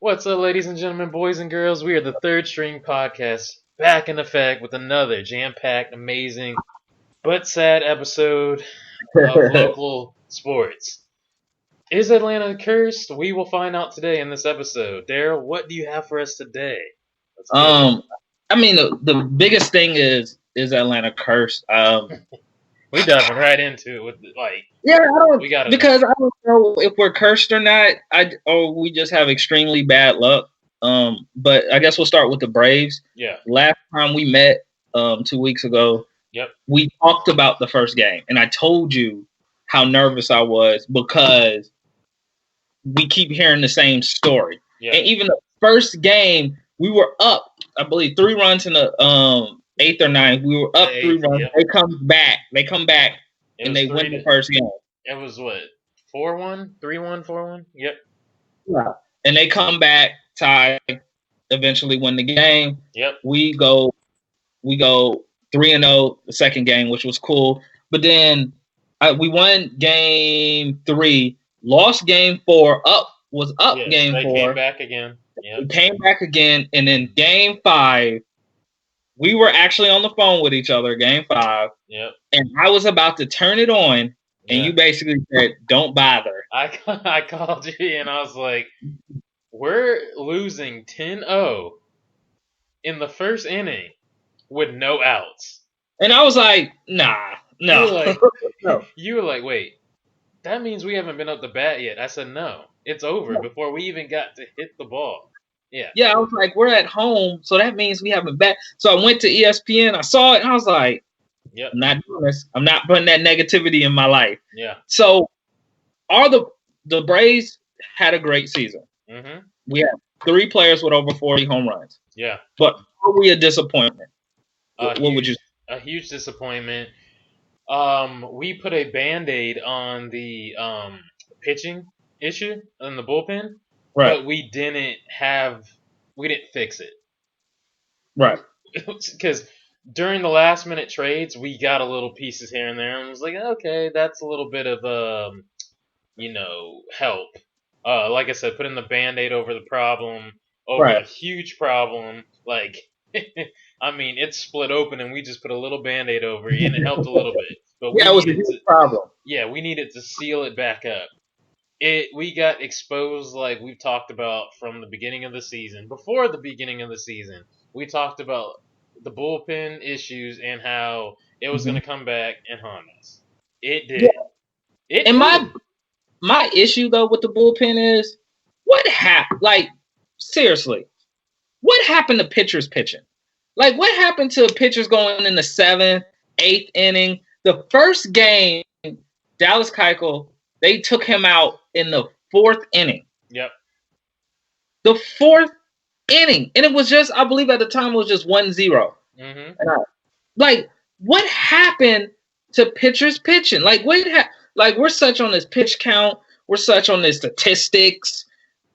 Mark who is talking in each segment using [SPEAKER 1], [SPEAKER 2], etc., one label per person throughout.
[SPEAKER 1] What's up, ladies and gentlemen, boys and girls? We are the Third String Podcast, back in effect with another jam-packed, amazing, but sad episode of local sports. Is Atlanta cursed? We will find out today in this episode. Darrell, what do you have for us today?
[SPEAKER 2] The biggest thing is Atlanta cursed.
[SPEAKER 1] We diving right into it with
[SPEAKER 2] because I don't know if we're cursed or not. Or we just have extremely bad luck. But I guess we'll start with the Braves.
[SPEAKER 1] Yeah.
[SPEAKER 2] Last time we met, 2 weeks ago.
[SPEAKER 1] Yep.
[SPEAKER 2] We talked about the first game, and I told you how nervous I was because we keep hearing the same story.
[SPEAKER 1] Yeah.
[SPEAKER 2] And even the first game, we were up, I believe, 3 runs in the 8th or 9th. We were up 3 runs. Yep. They come back, and they win the first game.
[SPEAKER 1] It was what? 4-1? 3-1? 4-1? Yep.
[SPEAKER 2] Yeah. And they come back, tie, eventually win the game.
[SPEAKER 1] Yep.
[SPEAKER 2] We go 3-0 the second game, which was cool. But then we won game 3, lost game 4, game 4.
[SPEAKER 1] They came back again. Yep.
[SPEAKER 2] We came back again, and then game 5, we were actually on the phone with each other, game 5.
[SPEAKER 1] Yep.
[SPEAKER 2] And I was about to turn it on, and you basically said, "Don't bother."
[SPEAKER 1] I called you, and I was like, we're losing 10-0 in the first inning with no outs.
[SPEAKER 2] And I was like, nah, no.
[SPEAKER 1] You were like, wait, that means we haven't been up the bat yet. I said, no, it's over before we even got to hit the ball. Yeah.
[SPEAKER 2] Yeah, I was like, we're at home, so that means we haven't bat. So I went to ESPN, I saw it, and I was like,
[SPEAKER 1] yep.
[SPEAKER 2] I'm not doing this. I'm not putting that negativity in my life.
[SPEAKER 1] Yeah.
[SPEAKER 2] So the Braves had a great season.
[SPEAKER 1] Mm-hmm.
[SPEAKER 2] We had 3 players with over 40 home runs.
[SPEAKER 1] Yeah.
[SPEAKER 2] But are we a disappointment? What would you say?
[SPEAKER 1] A huge disappointment. We put a Band-Aid on the pitching issue in the bullpen.
[SPEAKER 2] Right.
[SPEAKER 1] But we didn't fix it.
[SPEAKER 2] Right.
[SPEAKER 1] Because during the last minute trades, we got a little pieces here and there, and it was like, okay, that's a little bit of help. Like I said, putting the Band-Aid over the problem, a huge problem. Like, I mean, it's split open, and we just put a little Band-Aid over it, and it helped a little bit. But
[SPEAKER 2] it was a huge problem.
[SPEAKER 1] Yeah, we needed to seal it back up. We got exposed like we've talked about from the beginning of the season. Before the beginning of the season, we talked about the bullpen issues and how it was going to come back and haunt us. It did. Yeah.
[SPEAKER 2] And my issue though with the bullpen is what happened? Like, seriously, what happened to pitchers pitching? Like, what happened to pitchers going in the 7th, 8th inning? The first game, Dallas Keuchel, they took him out in the 4th inning.
[SPEAKER 1] Yep.
[SPEAKER 2] The 4th inning. And it was just, I believe at the time it was just 1-0.
[SPEAKER 1] Mm-hmm.
[SPEAKER 2] What happened to pitchers pitching? We're such on this pitch count. We're such on this statistics,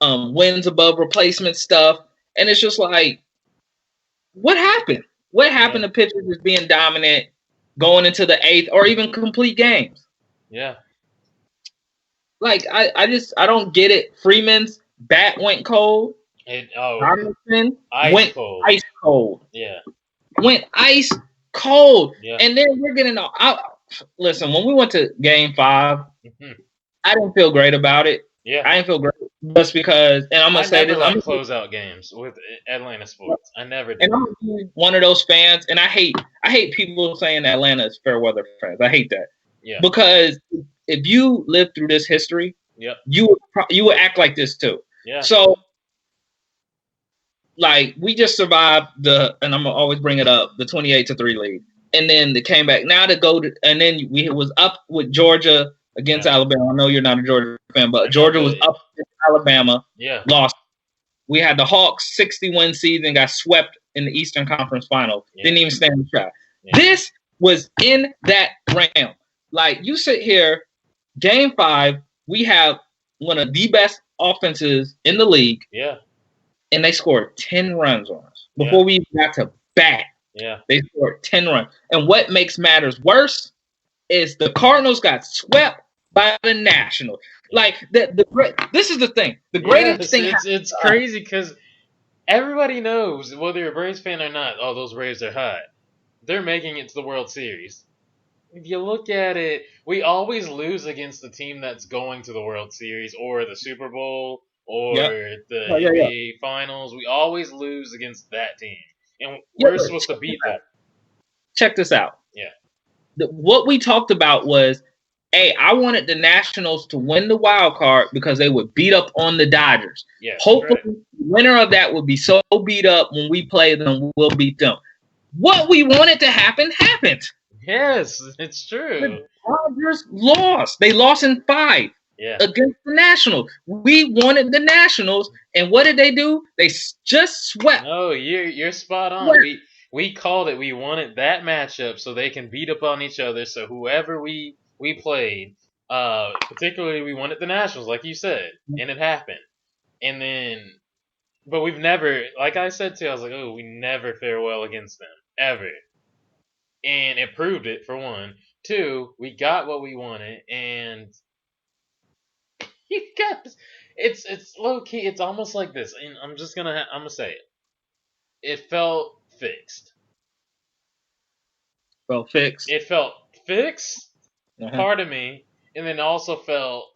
[SPEAKER 2] wins above replacement stuff. And it's just like, what happened? What happened to pitchers just being dominant, going into the 8th, or even complete games?
[SPEAKER 1] Yeah.
[SPEAKER 2] Like, I don't get it. Freeman's bat went cold. Robinson went
[SPEAKER 1] cold.
[SPEAKER 2] Ice cold.
[SPEAKER 1] Yeah.
[SPEAKER 2] Went ice cold.
[SPEAKER 1] Yeah.
[SPEAKER 2] And then we're getting listen, when we went to game 5, I didn't feel great about it.
[SPEAKER 1] Yeah.
[SPEAKER 2] I didn't feel great just because, and I'm going to say this.
[SPEAKER 1] I never closeout games with Atlanta sports. I never did.
[SPEAKER 2] And I'm one of those fans, and I hate people saying Atlanta is fair weather fans. I hate that.
[SPEAKER 1] Yeah.
[SPEAKER 2] Because if you live through this history, you would act like this too.
[SPEAKER 1] Yeah.
[SPEAKER 2] So, like, we just survived and I'm gonna always bring it up, the 28-3 lead, and then they came back. Now and then we was up with Georgia against Alabama. I know you're not a Georgia fan, but Georgia was up against Alabama.
[SPEAKER 1] Yeah.
[SPEAKER 2] Lost. We had the Hawks 60-win season, got swept in the Eastern Conference Final. Yeah. Didn't even stand a shot. Yeah. This was in that realm. Like, you sit here, game 5, we have one of the best offenses in the league.
[SPEAKER 1] Yeah.
[SPEAKER 2] And they scored 10 runs on us before we even got to bat.
[SPEAKER 1] Yeah.
[SPEAKER 2] They scored 10 runs. And what makes matters worse is the Cardinals got swept by the Nationals. Like this is the thing. The greatest thing.
[SPEAKER 1] It's crazy because everybody knows, whether you're a Braves fan or not, oh, those Braves are hot. They're making it to the World Series. If you look at it, we always lose against the team that's going to the World Series or the Super Bowl or the NBA Finals. We always lose against that team. And we're supposed to beat them.
[SPEAKER 2] Check this out.
[SPEAKER 1] Yeah.
[SPEAKER 2] What we talked about was, hey, I wanted the Nationals to win the wild card because they would beat up on the Dodgers.
[SPEAKER 1] Yeah,
[SPEAKER 2] hopefully, the winner of that would be so beat up when we play them, we'll beat them. What we wanted to happen happened.
[SPEAKER 1] Yes, it's true.
[SPEAKER 2] The Dodgers lost. They lost in 5 against the Nationals. We wanted the Nationals, and what did they do? They just swept.
[SPEAKER 1] Oh, you're spot on. We called it. We wanted that matchup so they can beat up on each other. So whoever we played, particularly we wanted the Nationals, like you said, and it happened. And then, but we've never, like I said too, I was like, oh, we never fare well against them ever. And it proved it, for one. 2, we got what we wanted, and you got this. It's low key. It's almost like this, and I'm gonna say it. It felt fixed. It felt fixed. Part of me, and then also felt,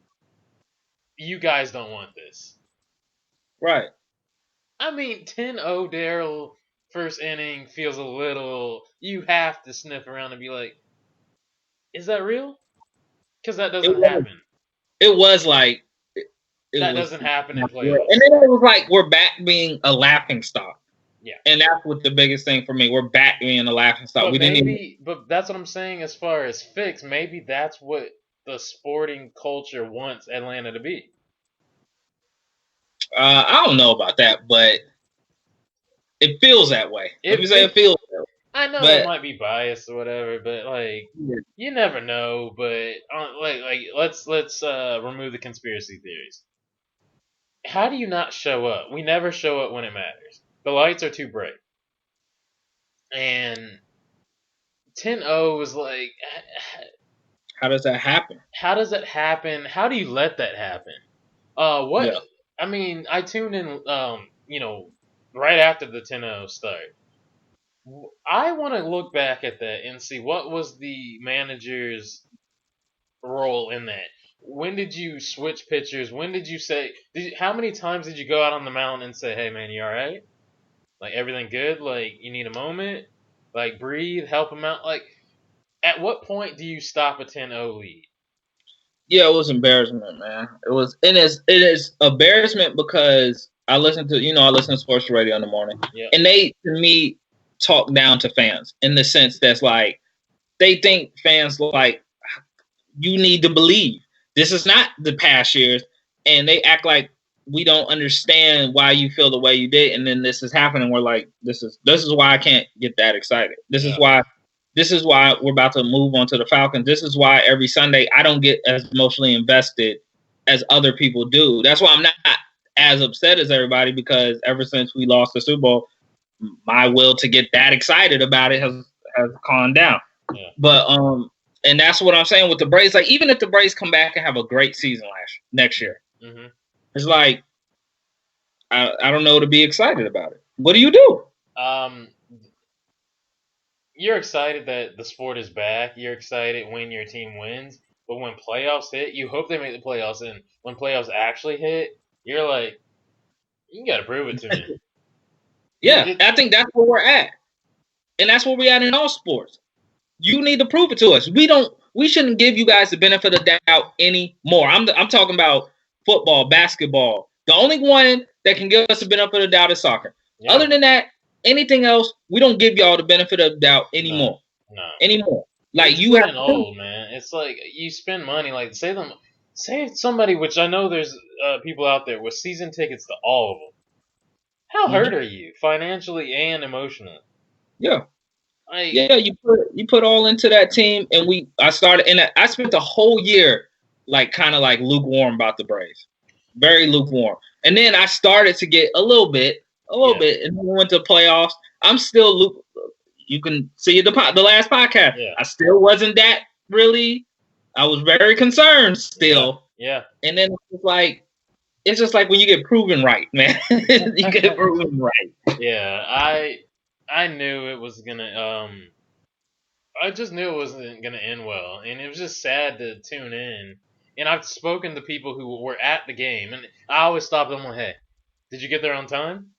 [SPEAKER 1] you guys don't want this.
[SPEAKER 2] Right.
[SPEAKER 1] I mean, 10-0 Darrell first inning feels a little. You have to sniff around and be like, is that real? Because that doesn't happen.
[SPEAKER 2] It was like
[SPEAKER 1] that doesn't happen in playoffs.
[SPEAKER 2] And then it was like we're back being a laughing stock.
[SPEAKER 1] Yeah.
[SPEAKER 2] And that's what the biggest thing for me. We're back being a laughing stock.
[SPEAKER 1] But that's what I'm saying as far as fix. Maybe that's what the sporting culture wants Atlanta to be.
[SPEAKER 2] I don't know about that, but it feels that way. It feels that way.
[SPEAKER 1] I know it might be biased or whatever, but like you never know. But let's remove the conspiracy theories. How do you not show up? We never show up when it matters. The lights are too bright. And 10-0 is like,
[SPEAKER 2] how does that happen?
[SPEAKER 1] How does that happen? How do you let that happen? What? Yeah. I mean, I tuned in, right after the 10-0 start. I want to look back at that and see what was the manager's role in that. When did you switch pitchers? When did you say? How many times did you go out on the mound and say, "Hey, man, you all right? Like everything good? Like you need a moment? Like breathe, help him out." Like, at what point do you stop a 10-0 lead?
[SPEAKER 2] Yeah, it was embarrassment, man. It is embarrassment because I listen to sports radio in the morning, and they, to me, talk down to fans in the sense that's like they think fans like you need to believe. This is not the past years, and they act like we don't understand why you feel the way you did, and then this is happening. We're like, this is why I can't get that excited. This is why we're about to move on to the Falcons. This is why every Sunday I don't get as emotionally invested as other people do. That's why I'm not as upset as everybody, because ever since we lost the Super Bowl, my will to get that excited about it has calmed down. Yeah. But and that's what I'm saying with the Braves. Like, even if the Braves come back and have a great season next year, it's like I don't know to be excited about it. What do you do?
[SPEAKER 1] You're excited that the sport is back. You're excited when your team wins. But when playoffs hit, you hope they make the playoffs. And when playoffs actually hit, you're like, you got to prove it to me.
[SPEAKER 2] Yeah, I think that's where we're at. And that's where we're at in all sports. You need to prove it to us. We shouldn't give you guys the benefit of the doubt anymore. I'm talking about football, basketball. The only one that can give us the benefit of the doubt is soccer. Yeah. Other than that, anything else, we don't give y'all the benefit of the doubt anymore.
[SPEAKER 1] No.
[SPEAKER 2] Anymore. Like,
[SPEAKER 1] it's you have old, man. It's like you spend money. Like, say somebody, which I know there's people out there with season tickets to all of them. How hurt are you financially and emotionally?
[SPEAKER 2] Yeah. You put all into that team, and I spent the whole year kind of lukewarm about the Braves, very lukewarm, and then I started to get a little bit, and then we went to playoffs. I'm still you can see the last podcast. Yeah. I still wasn't that really. I was very concerned still,
[SPEAKER 1] Yeah.
[SPEAKER 2] And then it's just like when you get proven right, man. You get proven right.
[SPEAKER 1] Yeah, I knew it was gonna I just knew it wasn't gonna end well, and it was just sad to tune in. And I've spoken to people who were at the game, and I always stop them like, "Hey, did you get there on time?"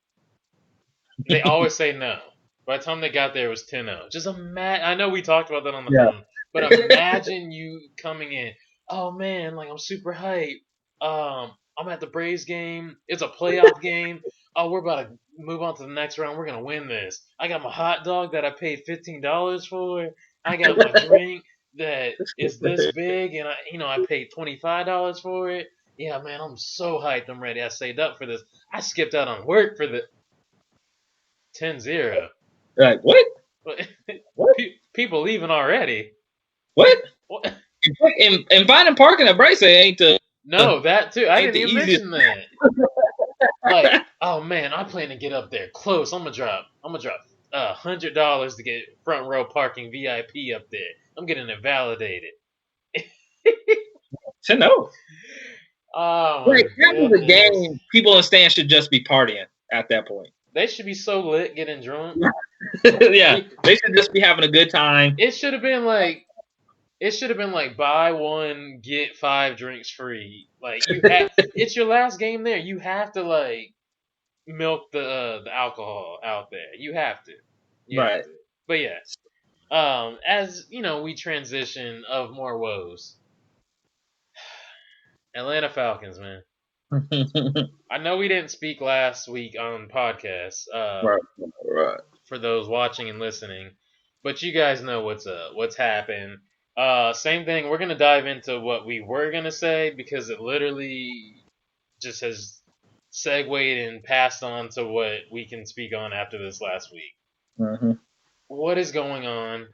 [SPEAKER 1] They always say no. By the time they got there, it was 10-0. Just imagine. I know we talked about that on the phone, but imagine you coming in. Oh man, like I'm super hyped. I'm at the Braves game. It's a playoff game. Oh, we're about to move on to the next round. We're gonna win this. I got my hot dog that I paid $15 for. I got my drink that is this big, and I paid $25 for it. Yeah, man, I'm so hyped. I'm ready. I saved up for this. I skipped out on work for the 10-0.
[SPEAKER 2] Like what? What?
[SPEAKER 1] People leaving already.
[SPEAKER 2] What?
[SPEAKER 1] What?
[SPEAKER 2] And finding parking at Bryce ain't the
[SPEAKER 1] No, that too. I
[SPEAKER 2] ain't
[SPEAKER 1] didn't
[SPEAKER 2] the
[SPEAKER 1] even mention that. Like, oh man, I plan to get up there close. I'm gonna drop $100 to get front row parking VIP up there. I'm getting it validated.
[SPEAKER 2] to know.
[SPEAKER 1] Oh my
[SPEAKER 2] Like after the
[SPEAKER 1] goodness.
[SPEAKER 2] game, people in the stands should just be partying at that point.
[SPEAKER 1] They should be so lit getting drunk.
[SPEAKER 2] Yeah, they should just be having a good time.
[SPEAKER 1] It should have been like buy one get 5 drinks free. Like it's your last game there. You have to like milk the alcohol out there. You have to.
[SPEAKER 2] Right.
[SPEAKER 1] But yeah. As we transition of more woes. Atlanta Falcons, man. I know we didn't speak last week on podcasts.
[SPEAKER 2] Right.
[SPEAKER 1] For those watching and listening, but you guys know what's happened. Same thing. We're gonna dive into what we were gonna say because it literally just has segued and passed on to what we can speak on after this last week.
[SPEAKER 2] Mm-hmm.
[SPEAKER 1] What is going on?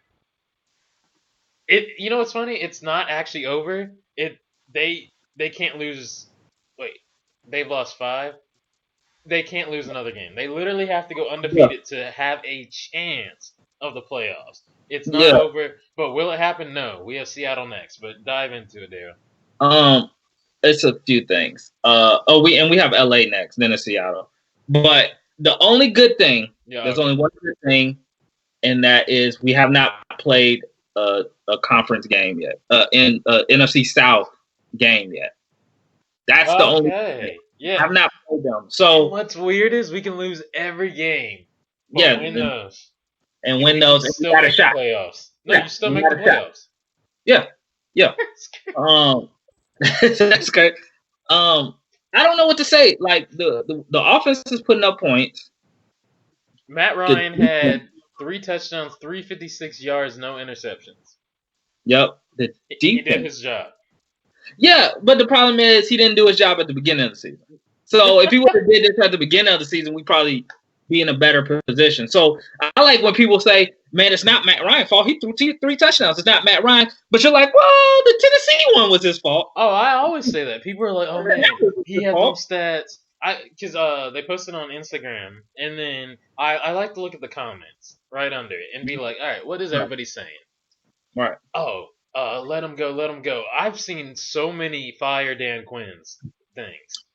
[SPEAKER 1] What's funny? It's not actually over. They can't lose. Wait, they've lost 5. They can't lose another game. They literally have to go undefeated to have a chance of the playoffs. It's not over, but will it happen? No. We have Seattle next, but dive into it, Darrell.
[SPEAKER 2] It's a few things. We have LA next, then it's Seattle. But the only good thing, there's only one good thing, and that is we have not played a conference game yet, in NFC South game yet. That's the only thing.
[SPEAKER 1] Yeah.
[SPEAKER 2] I've not played them. So
[SPEAKER 1] what's weird is we can lose every game. Win those.
[SPEAKER 2] And win those, and you got a shot.
[SPEAKER 1] Playoffs. No, you still make the playoffs.
[SPEAKER 2] Yeah. That's great. I don't know what to say. Like the offense is putting up points.
[SPEAKER 1] Matt Ryan had 3 touchdowns, 356 yards, no interceptions.
[SPEAKER 2] Yep.
[SPEAKER 1] He did his job.
[SPEAKER 2] Yeah, but the problem is he didn't do his job at the beginning of the season. So if he would have did this at the beginning of the season, we'd probably be in a better position. So I like when people say, man, it's not Matt Ryan's fault. He threw 3 touchdowns. It's not Matt Ryan. But you're like, well, the Tennessee one was his fault.
[SPEAKER 1] Oh, I always say that. People are like, oh, man, he had no stats. Because they posted on Instagram, and then I like to look at the comments right under it and be like, all right, what is everybody saying?
[SPEAKER 2] Right.
[SPEAKER 1] Oh, let him go. I've seen so many fire Dan Quinn's things,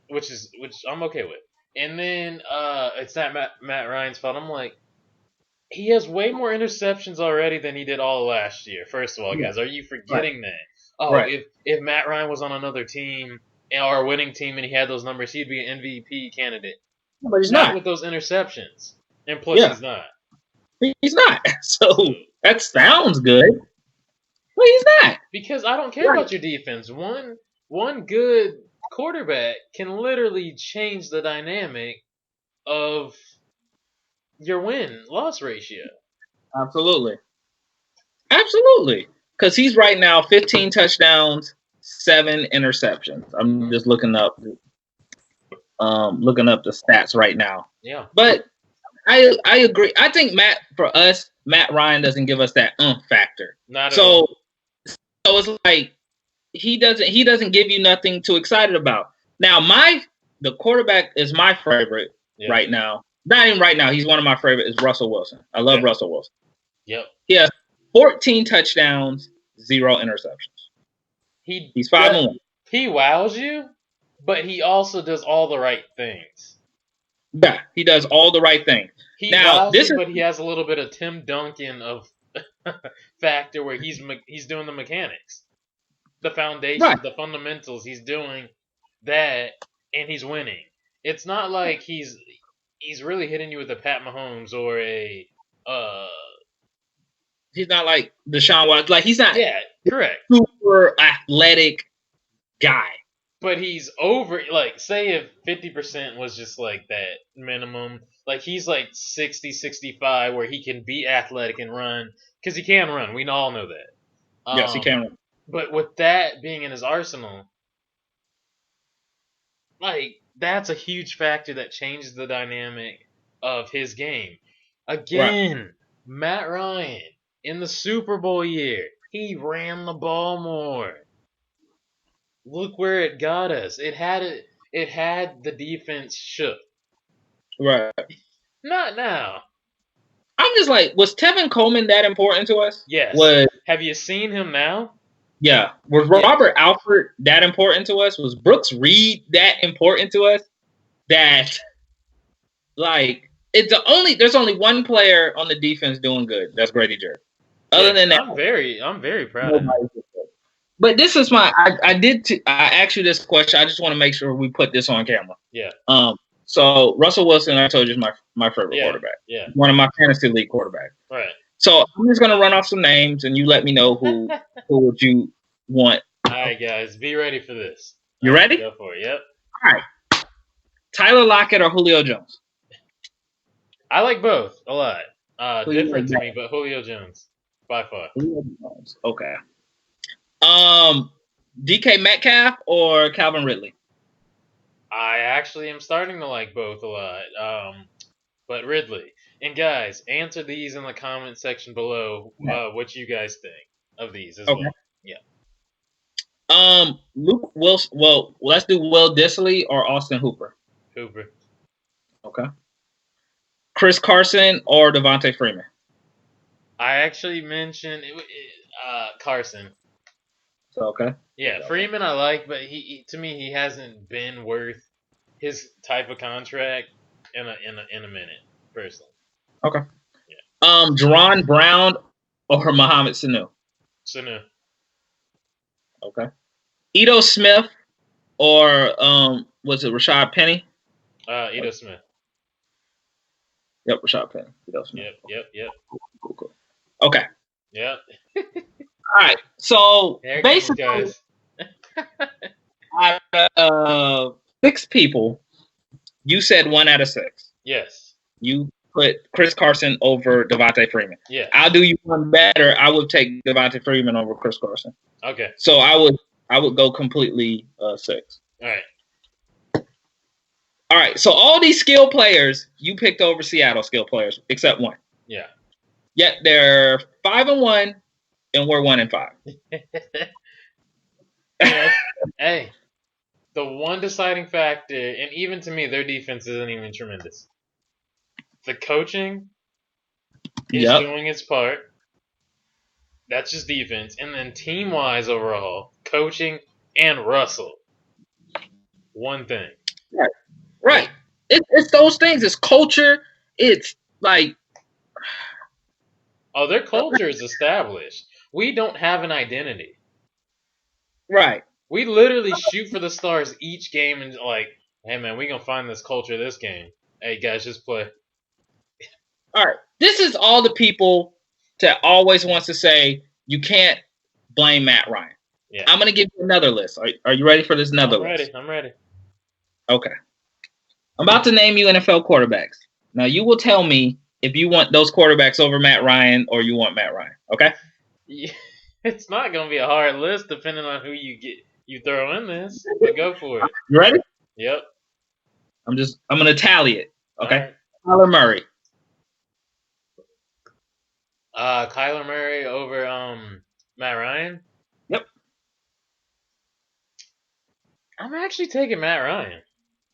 [SPEAKER 1] which I'm okay with. And then it's not Matt Ryan's fault. I'm like, he has way more interceptions already than he did all last year. First of all, guys, are you forgetting that? Oh, if Matt Ryan was on another team or a winning team and he had those numbers, he'd be an MVP candidate.
[SPEAKER 2] No, but he's
[SPEAKER 1] not with those interceptions. And plus, he's not.
[SPEAKER 2] He's not. So that sounds good. But he's not.
[SPEAKER 1] Because I don't care about your defense. One good quarterback can literally change the dynamic of your win-loss ratio.
[SPEAKER 2] Absolutely. Because he's right now 15 touchdowns, 7 interceptions. I'm just looking up the stats right now.
[SPEAKER 1] Yeah.
[SPEAKER 2] But I agree. I think Matt Ryan doesn't give us that factor.
[SPEAKER 1] Not at all.
[SPEAKER 2] So it's like he doesn't give you nothing too excited about. Now the quarterback is my favorite right now. Not even right now. He's one of my favorites. Is Russell Wilson. I love Russell Wilson.
[SPEAKER 1] Yep.
[SPEAKER 2] He has 14 touchdowns, 0 interceptions. He's 5-1.
[SPEAKER 1] He wows you, but he also does all the right things.
[SPEAKER 2] Yeah, he does all the right things.
[SPEAKER 1] He
[SPEAKER 2] Now,
[SPEAKER 1] wows you, but he has a little bit of Tim Duncan of factor where he's doing the mechanics, the foundation,
[SPEAKER 2] right.
[SPEAKER 1] the fundamentals. He's doing that, and he's winning. It's not like he's really hitting you with a Pat Mahomes or a
[SPEAKER 2] He's not like Deshaun Watson. Like he's not.
[SPEAKER 1] Yeah, correct.
[SPEAKER 2] Super athletic guy.
[SPEAKER 1] But he's over, like, say if 50% was just like that minimum, like he's like 60, 65 where he can be athletic and run, because he can run. We all know that.
[SPEAKER 2] Yes, he can run.
[SPEAKER 1] But with that being in his arsenal, like, that's a huge factor that changes the dynamic of his game. Again, right. Matt Ryan, in the Super Bowl year, he ran the ball more. Look where it got us. It had the defense shook.
[SPEAKER 2] Right.
[SPEAKER 1] Not now.
[SPEAKER 2] I'm just like, was Tevin Coleman that important to us?
[SPEAKER 1] Yes. Have you seen him now?
[SPEAKER 2] Yeah. Was Robert Alford that important to us? Was Brooks Reed that important to us? That, like, there's only one player on the defense doing good. That's Grady Jarrett. Other than that,
[SPEAKER 1] I'm very proud of him.
[SPEAKER 2] But this is I asked you this question. I just want to make sure we put this on camera.
[SPEAKER 1] Yeah.
[SPEAKER 2] So Russell Wilson, I told you, is my favorite quarterback.
[SPEAKER 1] Yeah.
[SPEAKER 2] One of my fantasy league quarterbacks.
[SPEAKER 1] Right.
[SPEAKER 2] So I'm just gonna run off some names, and you let me know who would you want.
[SPEAKER 1] All right, guys, be ready for this.
[SPEAKER 2] You ready?
[SPEAKER 1] Go for it. Yep.
[SPEAKER 2] All right. Tyler Lockett or Julio Jones?
[SPEAKER 1] I like both a lot. Different to me, but Julio Jones by far.
[SPEAKER 2] Julio Jones. Okay. DK Metcalf or Calvin Ridley?
[SPEAKER 1] I actually am starting to like both a lot. But Ridley. And guys, answer these in the comment section below. What you guys think of these as well. Yeah.
[SPEAKER 2] Luke Wilson. Well, let's do Will Dissly or Austin Hooper.
[SPEAKER 1] Hooper.
[SPEAKER 2] Okay. Chris Carson or Devontae Freeman?
[SPEAKER 1] I actually mentioned Carson.
[SPEAKER 2] Okay.
[SPEAKER 1] Yeah, Freeman I like, but he to me he hasn't been worth his type of contract in a minute, personally.
[SPEAKER 2] Okay. Yeah. Jerron Brown or Mohamed Sanu?
[SPEAKER 1] Sanu.
[SPEAKER 2] Okay. Ito Smith or was it Rashad Penny?
[SPEAKER 1] Ito Smith.
[SPEAKER 2] Yep, Rashad Penny. Ito Smith.
[SPEAKER 1] Yep.
[SPEAKER 2] Cool. Okay.
[SPEAKER 1] Yep.
[SPEAKER 2] All right. So basically,
[SPEAKER 1] guys.
[SPEAKER 2] out of 6 people, you said 1 out of 6.
[SPEAKER 1] Yes.
[SPEAKER 2] You put Chris Carson over Devontae Freeman.
[SPEAKER 1] Yeah.
[SPEAKER 2] I'll do you one better. I would take Devontae Freeman over Chris Carson.
[SPEAKER 1] Okay.
[SPEAKER 2] So I would go completely 6.
[SPEAKER 1] All right.
[SPEAKER 2] All right. So all these skill players you picked over Seattle skill players except one.
[SPEAKER 1] Yeah.
[SPEAKER 2] Yet they're 5-1. And we're 1-5.
[SPEAKER 1] Hey, the one deciding factor, and even to me, their defense isn't even tremendous. The coaching is doing its part. That's just defense. And then team-wise overall, coaching and Russell. One thing.
[SPEAKER 2] Right. It's those things. It's culture. It's like...
[SPEAKER 1] Oh, their culture is established. We don't have an identity.
[SPEAKER 2] Right.
[SPEAKER 1] We literally shoot for the stars each game and like, hey man, we gonna find this culture this game. Hey guys, just play.
[SPEAKER 2] All right. This is all the people that always wants to say you can't blame Matt Ryan.
[SPEAKER 1] Yeah.
[SPEAKER 2] I'm gonna give you another list. Are you ready for this list?
[SPEAKER 1] I'm ready.
[SPEAKER 2] Okay. I'm about to name you NFL quarterbacks. Now you will tell me if you want those quarterbacks over Matt Ryan or you want Matt Ryan. Okay?
[SPEAKER 1] Yeah, it's not gonna be a hard list depending on who you throw in this. But go for it.
[SPEAKER 2] You ready?
[SPEAKER 1] Yep.
[SPEAKER 2] I'm gonna tally it. Okay.
[SPEAKER 1] Right.
[SPEAKER 2] Kyler Murray.
[SPEAKER 1] Kyler Murray over Matt Ryan.
[SPEAKER 2] Yep.
[SPEAKER 1] I'm actually taking Matt Ryan.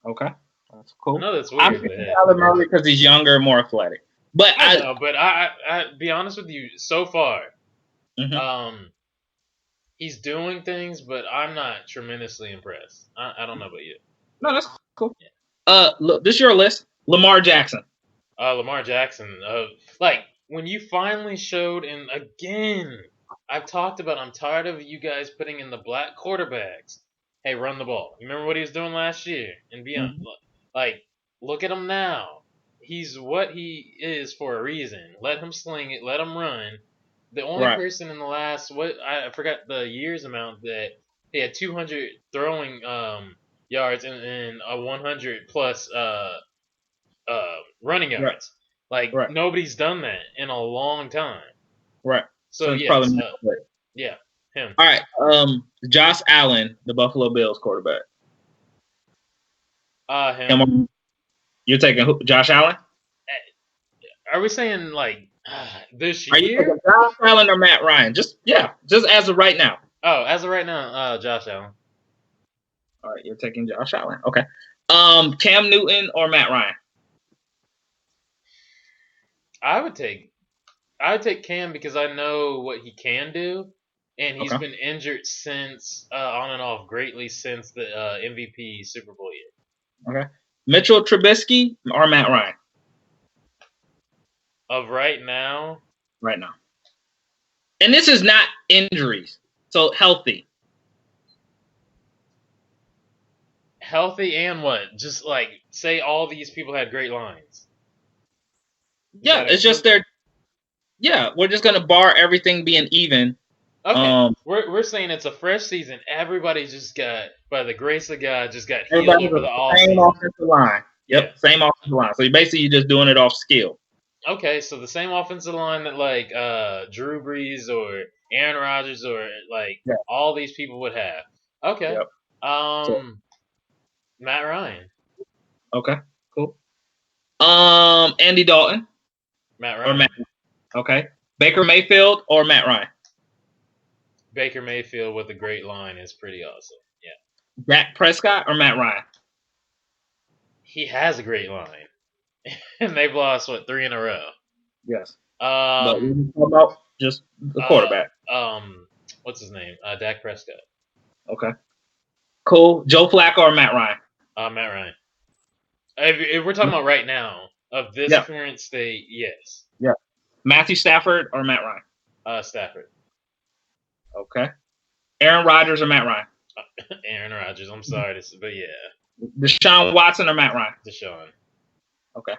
[SPEAKER 2] Okay. That's cool.
[SPEAKER 1] I know that's weird.
[SPEAKER 2] I'm taking Kyler Murray because he's younger and more athletic. But
[SPEAKER 1] I know, but I be honest with you, so far,
[SPEAKER 2] mm-hmm.
[SPEAKER 1] he's doing things, but I'm not tremendously impressed. I don't know about you.
[SPEAKER 2] No, that's cool. Look, this is your list. Lamar Jackson.
[SPEAKER 1] Lamar Jackson. Like when you finally showed, and again, I've talked about. I'm tired of you guys putting in the black quarterbacks. Hey, run the ball. You remember what he was doing last year and beyond.
[SPEAKER 2] Mm-hmm.
[SPEAKER 1] Like, look at him now. He's what he is for a reason. Let him sling it. Let him run. The only
[SPEAKER 2] Right.
[SPEAKER 1] person in the last I forgot the years amount that he had 200 throwing yards and a 100 plus running
[SPEAKER 2] Right.
[SPEAKER 1] yards. Like
[SPEAKER 2] Right.
[SPEAKER 1] nobody's done that in a long time.
[SPEAKER 2] Right.
[SPEAKER 1] So
[SPEAKER 2] it's
[SPEAKER 1] yes,
[SPEAKER 2] probably
[SPEAKER 1] yeah, him.
[SPEAKER 2] all right. Josh Allen, the Buffalo Bills quarterback.
[SPEAKER 1] Him.
[SPEAKER 2] You're taking who? Josh Allen?
[SPEAKER 1] Are we saying like this
[SPEAKER 2] Are you
[SPEAKER 1] year?
[SPEAKER 2] taking Josh Allen or Matt Ryan? Just as of right now.
[SPEAKER 1] Oh, as of right now, Josh Allen.
[SPEAKER 2] All right, you're taking Josh Allen. Okay. Cam Newton or Matt Ryan?
[SPEAKER 1] I would take Cam because I know what he can do, and he's been injured since on and off greatly since the MVP Super Bowl year.
[SPEAKER 2] Okay. Mitchell Trubisky or Matt Ryan?
[SPEAKER 1] Of right now.
[SPEAKER 2] Right now. And this is not injuries, so healthy.
[SPEAKER 1] Healthy and what? Just like say all these people had great lines.
[SPEAKER 2] Yeah, it's just their. Yeah, we're just gonna bar everything being even.
[SPEAKER 1] Okay, we're saying it's a fresh season. Everybody just got, by the grace of God, just got healed over the off season.
[SPEAKER 2] Same offensive line. Yep, same offensive line. So you're just doing it off skill.
[SPEAKER 1] Okay, so the same offensive line that like Drew Brees or Aaron Rodgers or like all these people would have. Okay. Yep. Matt Ryan.
[SPEAKER 2] Okay, cool. Andy Dalton.
[SPEAKER 1] Matt Ryan.
[SPEAKER 2] Okay. Baker Mayfield or Matt Ryan?
[SPEAKER 1] Baker Mayfield with a great line is pretty awesome. Yeah.
[SPEAKER 2] Dak Prescott or Matt Ryan?
[SPEAKER 1] He has a great line. And they've lost 3 in a row.
[SPEAKER 2] Yes. But we talk about just the quarterback.
[SPEAKER 1] What's his name? Dak Prescott.
[SPEAKER 2] Okay. Cool. Joe Flacco or Matt Ryan?
[SPEAKER 1] Matt Ryan. If we're talking about right now of this current state, yes.
[SPEAKER 2] Yeah. Matthew Stafford or Matt Ryan?
[SPEAKER 1] Stafford.
[SPEAKER 2] Okay. Aaron Rodgers or Matt Ryan?
[SPEAKER 1] Aaron Rodgers. I'm sorry, but yeah.
[SPEAKER 2] Deshaun Watson or Matt Ryan?
[SPEAKER 1] Deshaun.
[SPEAKER 2] Okay.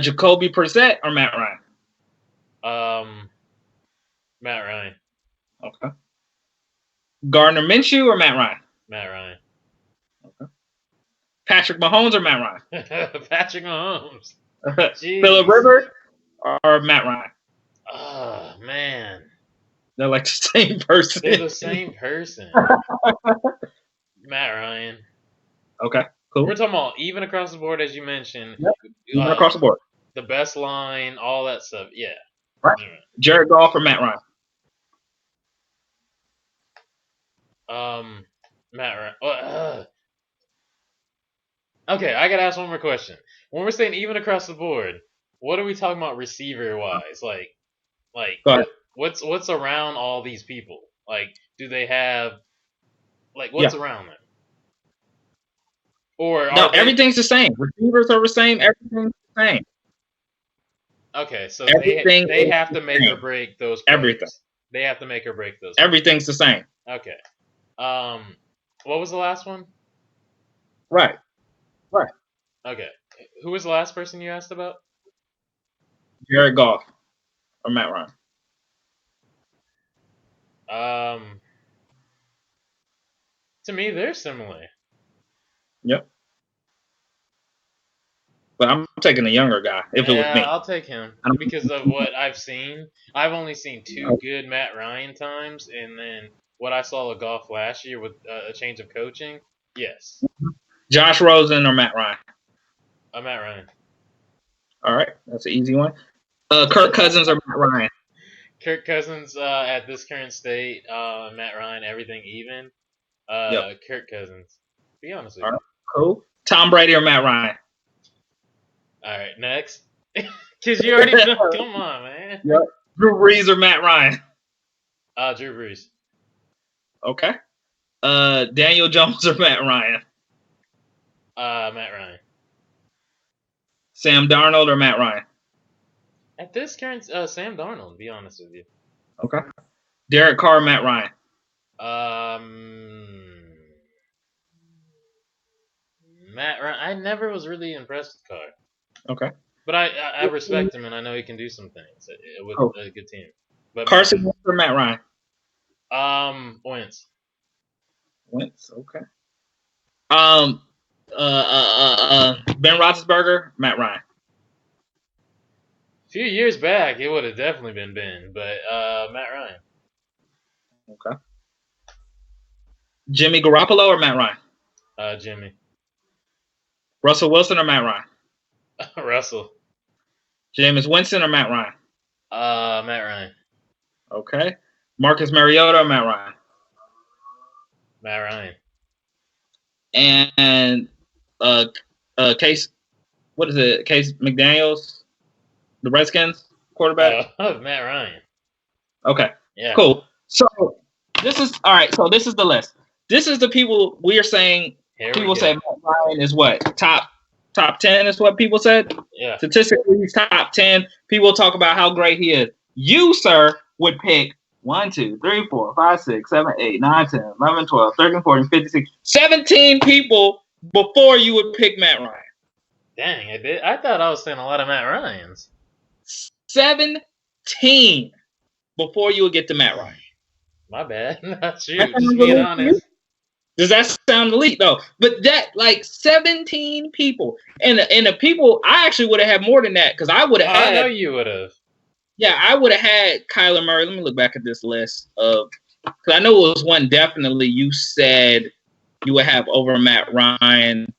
[SPEAKER 2] Jacoby Brissett or Matt
[SPEAKER 1] Ryan? Matt Ryan.
[SPEAKER 2] Okay. Gardner Minshew or Matt Ryan?
[SPEAKER 1] Matt Ryan.
[SPEAKER 2] Okay. Patrick Mahomes or Matt
[SPEAKER 1] Ryan? Patrick Mahomes.
[SPEAKER 2] Phillip Rivers or Matt Ryan?
[SPEAKER 1] Oh, man.
[SPEAKER 2] They're like the same person.
[SPEAKER 1] They're the same person. Matt Ryan.
[SPEAKER 2] Okay, cool.
[SPEAKER 1] We're talking about even across the board, as you mentioned.
[SPEAKER 2] Yep. Even across the board.
[SPEAKER 1] The best line, all that stuff. Yeah.
[SPEAKER 2] Right. Jared Goff or Matt
[SPEAKER 1] Ryan? Matt Ryan. Okay, I gotta ask one more question. When we're saying even across the board, what are we talking about receiver wise? Like what's around all these people? Like, do they have what's around them? Or
[SPEAKER 2] no, everything's the same. Receivers are the same. Everything's the same.
[SPEAKER 1] Okay, so they have to make or break those players.
[SPEAKER 2] Everything.
[SPEAKER 1] They have to make or break those.
[SPEAKER 2] Everything's the same.
[SPEAKER 1] Okay. What was the last one?
[SPEAKER 2] Right.
[SPEAKER 1] Okay. Who was the last person you asked about?
[SPEAKER 2] Jared Goff or Matt
[SPEAKER 1] Ryan. To me, they're similar.
[SPEAKER 2] Yep. But I'm taking a younger guy if it was me.
[SPEAKER 1] I'll take him because of what I've seen. I've only seen 2 good Matt Ryan times, and then what I saw of Goff last year with a change of coaching. Yes.
[SPEAKER 2] Josh Rosen or Matt Ryan?
[SPEAKER 1] Matt Ryan.
[SPEAKER 2] All right, that's an easy one. Kirk Cousins or Matt Ryan?
[SPEAKER 1] Kirk Cousins at this current state. Matt Ryan, everything even. Kirk Cousins. Be honest with you.
[SPEAKER 2] Cool. Tom Brady or Matt Ryan?
[SPEAKER 1] All right, next. Because you already know. Come on, man.
[SPEAKER 2] Yep. Drew Brees or Matt Ryan?
[SPEAKER 1] Drew Brees.
[SPEAKER 2] Okay. Daniel Jones or Matt Ryan?
[SPEAKER 1] Matt Ryan.
[SPEAKER 2] Sam Darnold or Matt Ryan?
[SPEAKER 1] At this current, Sam Darnold, to be honest with you.
[SPEAKER 2] Okay. Derek Carr or Matt Ryan?
[SPEAKER 1] Matt Ryan. I never was really impressed with Carr.
[SPEAKER 2] Okay.
[SPEAKER 1] But I respect him, and I know he can do some things with a good team. But
[SPEAKER 2] Carson Wentz or Matt Ryan?
[SPEAKER 1] Wentz.
[SPEAKER 2] Wentz, okay. Ben Roethlisberger, Matt Ryan.
[SPEAKER 1] A few years back, it would have definitely been Ben, but Matt Ryan.
[SPEAKER 2] Okay. Jimmy Garoppolo or Matt Ryan?
[SPEAKER 1] Jimmy.
[SPEAKER 2] Russell Wilson or Matt Ryan?
[SPEAKER 1] Russell.
[SPEAKER 2] Jameis Winston or Matt Ryan?
[SPEAKER 1] Matt Ryan.
[SPEAKER 2] Okay. Marcus Mariota or Matt Ryan?
[SPEAKER 1] Matt Ryan.
[SPEAKER 2] And Case, what is it? Case McDaniels, the Redskins quarterback?
[SPEAKER 1] Matt Ryan.
[SPEAKER 2] Okay.
[SPEAKER 1] Yeah.
[SPEAKER 2] Cool. So this is all right. So this is the list. This is the people we are saying. People say Matt Ryan is what? Top 10 is what people said?
[SPEAKER 1] Yeah.
[SPEAKER 2] Statistically, he's top 10. People talk about how great he is. You, sir, would pick 1, 2, 3, 4, 5, 6, 7, 8, 9, 10, 11, 12, 13, 14, 15, 16, 17 people before you would pick Matt Ryan.
[SPEAKER 1] Dang, I did. I thought I was saying a lot of Matt Ryans.
[SPEAKER 2] 17 before you would get to Matt Ryan.
[SPEAKER 1] My bad. Not you. Just being honest.
[SPEAKER 2] Does that sound elite though? But that 17 people, and the people I actually would have had more than that because I would have had.
[SPEAKER 1] I know you would have.
[SPEAKER 2] Yeah, I would have had Kyler Murray. Let me look back at this list of because I know it was one definitely you said you would have over Matt Ryan,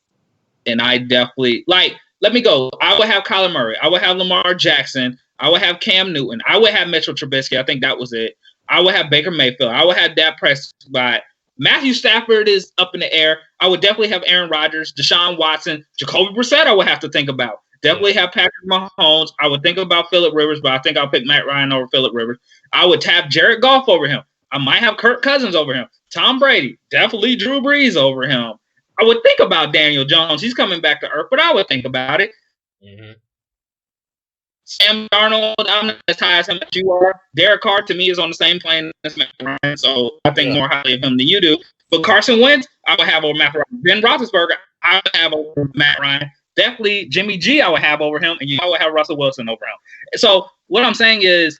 [SPEAKER 2] and I definitely Let me go. I would have Kyler Murray. I would have Lamar Jackson. I would have Cam Newton. I would have Mitchell Trubisky. I think that was it. I would have Baker Mayfield. I would have Dak Prescott. Matthew Stafford is up in the air. I would definitely have Aaron Rodgers, Deshaun Watson, Jacoby Brissett. I would have to think about. Definitely have Patrick Mahomes. I would think about Phillip Rivers, but I think I'll pick Matt Ryan over Phillip Rivers. I would have Jared Goff over him. I might have Kirk Cousins over him. Tom Brady, definitely Drew Brees over him. I would think about Daniel Jones. He's coming back to earth, but I would think about it.
[SPEAKER 1] Mm-hmm.
[SPEAKER 2] Sam Darnold, I'm not as high as him as you are. Derek Carr, to me, is on the same plane as Matt Ryan, so I think more highly of him than you do. But Carson Wentz, I would have over Matt Ryan. Ben Roethlisberger, I would have over Matt Ryan. Definitely Jimmy G, I would have over him, and I would have Russell Wilson over him. So what I'm saying is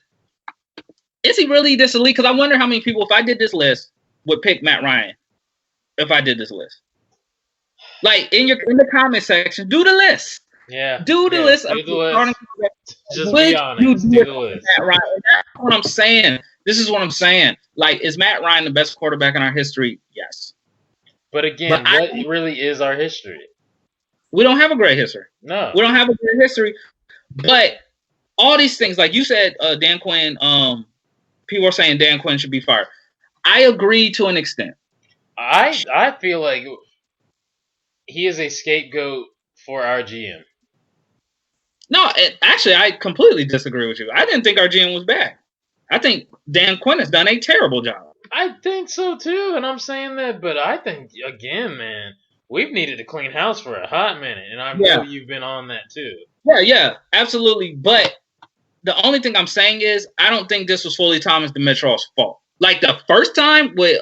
[SPEAKER 2] he really this elite? Because I wonder how many people, if I did this list, would pick Matt Ryan. If I did this list, in the comment section, do the list.
[SPEAKER 1] Yeah.
[SPEAKER 2] Do the list.
[SPEAKER 1] Do the list. Just be honest. Do the list.
[SPEAKER 2] Matt Ryan. That's what I'm saying. This is what I'm saying. Is Matt Ryan the best quarterback in our history? Yes.
[SPEAKER 1] But again, what really is our history?
[SPEAKER 2] We don't have a great history.
[SPEAKER 1] No.
[SPEAKER 2] We don't have a great history. But all these things, like you said, Dan Quinn, people are saying Dan Quinn should be fired. I agree to an extent.
[SPEAKER 1] I feel like he is a scapegoat for our GM.
[SPEAKER 2] No, actually, I completely disagree with you. I didn't think our GM was bad. I think Dan Quinn has done a terrible job.
[SPEAKER 1] I think so, too, and I'm saying that, but I think, again, man, we've needed to clean house for a hot minute, and I know you've been on that, too.
[SPEAKER 2] Yeah, absolutely. But the only thing I'm saying is I don't think this was fully Thomas Dimitroff's fault. The first time with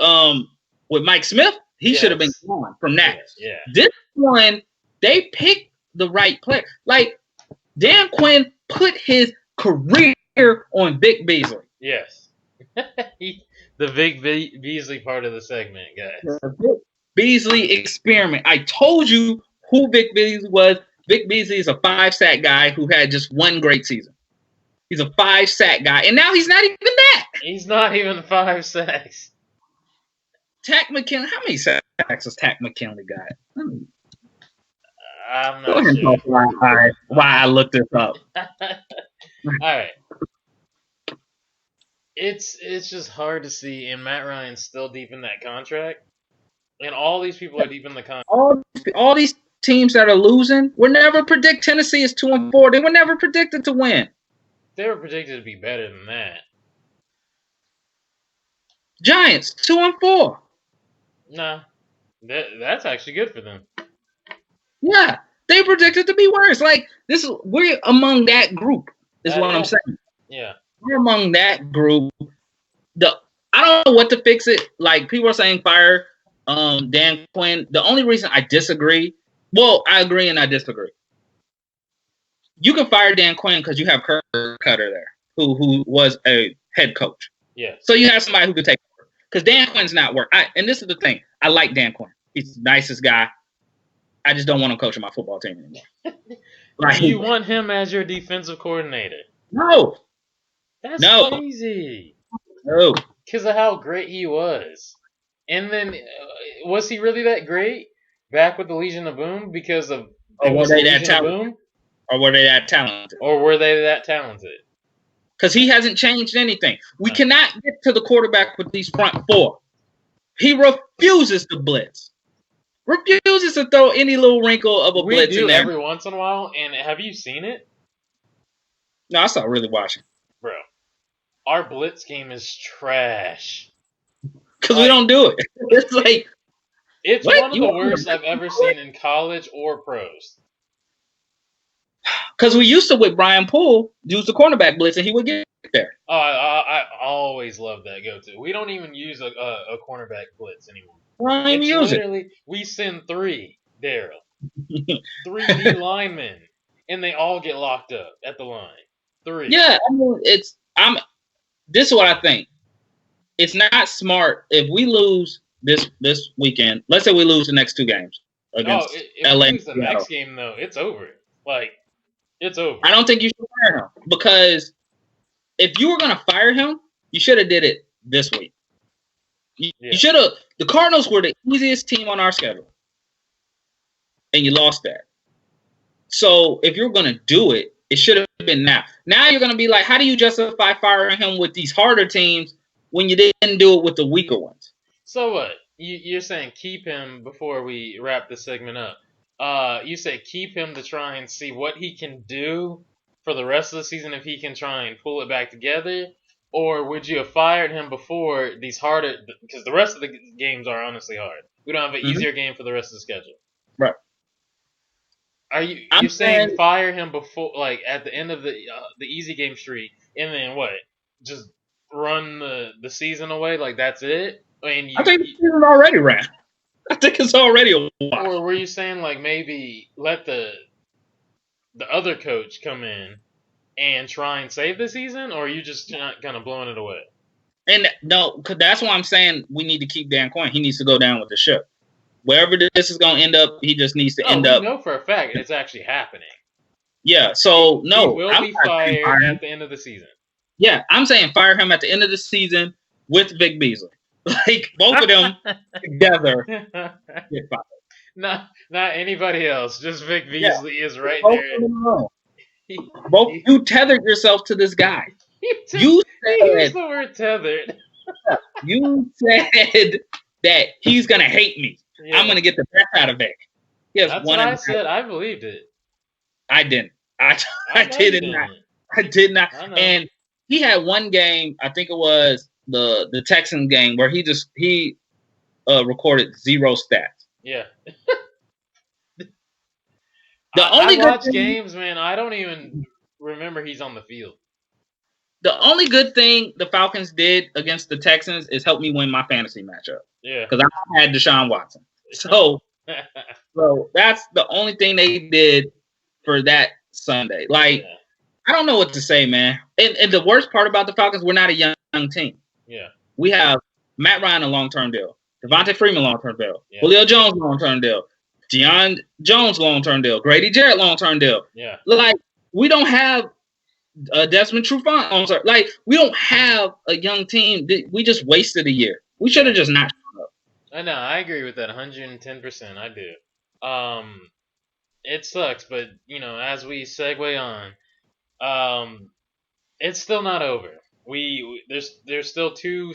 [SPEAKER 2] Mike Smith, he should have been gone from that.
[SPEAKER 1] Yeah.
[SPEAKER 2] This one, they picked the right player. Dan Quinn put his career on Vic Beasley.
[SPEAKER 1] Yes. The Vic Beasley part of the segment, guys.
[SPEAKER 2] The Vic Beasley experiment. I told you who Vic Beasley was. Vic Beasley is a 5-sack guy who had just one great season. He's a 5-sack guy, and now he's not even that.
[SPEAKER 1] He's not even 5 sacks.
[SPEAKER 2] Takk McKinley. How many sacks has Takk McKinley got?
[SPEAKER 1] I'm not sure.
[SPEAKER 2] Why I looked this up.
[SPEAKER 1] All right. It's just hard to see, and Matt Ryan's still deep in that contract, and all these people are deep in the contract.
[SPEAKER 2] All these teams that are losing were never predict Tennessee is 2-4. They were never predicted to win.
[SPEAKER 1] They were predicted to be better than that.
[SPEAKER 2] Giants 2-4.
[SPEAKER 1] Nah, that's actually good for them.
[SPEAKER 2] Yeah, they predicted to be worse. Like we're among that group. Is what I'm saying.
[SPEAKER 1] Yeah,
[SPEAKER 2] we're among that group. I don't know what to fix it. Like people are saying, fire Dan Quinn. The only reason I disagree, well, I agree and I disagree. You can fire Dan Quinn because you have Kirk Cutter there, who was a head coach.
[SPEAKER 1] Yeah.
[SPEAKER 2] So you have somebody who could take over. Because Dan Quinn's not work. And this is the thing. I like Dan Quinn. He's the nicest guy. I just don't want him coaching my football team anymore.
[SPEAKER 1] Like, you want him as your defensive coordinator?
[SPEAKER 2] No.
[SPEAKER 1] That's crazy.
[SPEAKER 2] No.
[SPEAKER 1] Because of how great he was. And then, was he really that great back with the Legion of Boom because of
[SPEAKER 2] were they that talented? Or were they that talented?
[SPEAKER 1] Or were they that talented?
[SPEAKER 2] Because he hasn't changed anything. We cannot get to the quarterback with these front four. He refuses to blitz. Refuses to throw any little wrinkle of a blitz in there.
[SPEAKER 1] Every once in a while, and have you seen it?
[SPEAKER 2] No, I stopped really watching.
[SPEAKER 1] Bro, our blitz game is trash.
[SPEAKER 2] Because we don't do it. It's like...
[SPEAKER 1] It's one of the worst I've ever seen in college or pros.
[SPEAKER 2] Because we used to, with Brian Poole, use the cornerback blitz, and he would get there.
[SPEAKER 1] Oh, I always love that go-to. We don't even use a cornerback blitz anymore. We send 3, Darrell. 3 D linemen, and they all get locked up at the line. 3.
[SPEAKER 2] Yeah, I mean, this is what I think. It's not smart if we lose this weekend. Let's say we lose the next 2 games against LA.
[SPEAKER 1] If we lose the next game, though, it's over. Like, it's over.
[SPEAKER 2] I don't think you should fire him, because if you were going to fire him, you should have did it this week. You should have. The Cardinals were the easiest team on our schedule, and you lost that. So if you're going to do it, it should have been now. Now you're going to be like, how do you justify firing him with these harder teams when you didn't do it with the weaker ones?
[SPEAKER 1] So what? You're saying keep him before we wrap this segment up. You say keep him to try and see what he can do for the rest of the season if he can try and pull it back together? Or would you have fired him before these harder... Because the rest of the games are honestly hard. We don't have an easier game for the rest of the schedule.
[SPEAKER 2] Right.
[SPEAKER 1] Are you saying fire him before, like, at the end of the easy game streak, and then what? Just run the season away? Like, that's it?
[SPEAKER 2] I think the season already ran. I think it's already a wash.
[SPEAKER 1] Or were you saying, like, maybe let the other coach come in and try and save the season, or are you just kind of blowing it away?
[SPEAKER 2] And no, because that's why I'm saying we need to keep Dan Quinn. He needs to go down with the ship. Wherever this is going to end up, he just needs to end up.
[SPEAKER 1] We know for a fact it's actually happening.
[SPEAKER 2] Yeah, so no.
[SPEAKER 1] He will be fired at the end of the season.
[SPEAKER 2] Yeah, I'm saying fire him at the end of the season with Vic Beasley. Like, both of them together get fired.
[SPEAKER 1] Not anybody else. Just Vic Beasley is right
[SPEAKER 2] both
[SPEAKER 1] there.
[SPEAKER 2] You tethered yourself to this guy. You
[SPEAKER 1] said the word tethered.
[SPEAKER 2] You said that he's gonna hate me. Yeah. I'm gonna get the best out of Vic.
[SPEAKER 1] That's what I said. I believed it.
[SPEAKER 2] I didn't. I did not. I did not. And he had one game. I think it was the Texans game where he recorded 0 stats.
[SPEAKER 1] Yeah.
[SPEAKER 2] I
[SPEAKER 1] watch games, man. I don't even remember he's on the field.
[SPEAKER 2] The only good thing the Falcons did against the Texans is help me win my fantasy matchup.
[SPEAKER 1] Yeah.
[SPEAKER 2] Because I had Deshaun Watson. So that's the only thing they did for that Sunday. Like, I don't know what to say, man. And the worst part about the Falcons, we're not a young team.
[SPEAKER 1] Yeah.
[SPEAKER 2] We have Matt Ryan a long-term deal. Devontae Freeman long-term deal. Yeah. Julio Jones long-term deal. Deion Jones long-term deal. Grady Jarrett long-term deal.
[SPEAKER 1] Yeah.
[SPEAKER 2] Like, we don't have Desmond Trufant. Like, we don't have a young team. We just wasted a year. We should have just not shown up.
[SPEAKER 1] I know. I agree with that 110%. I do. It sucks, but, as we segue on, it's still not over. There's still 2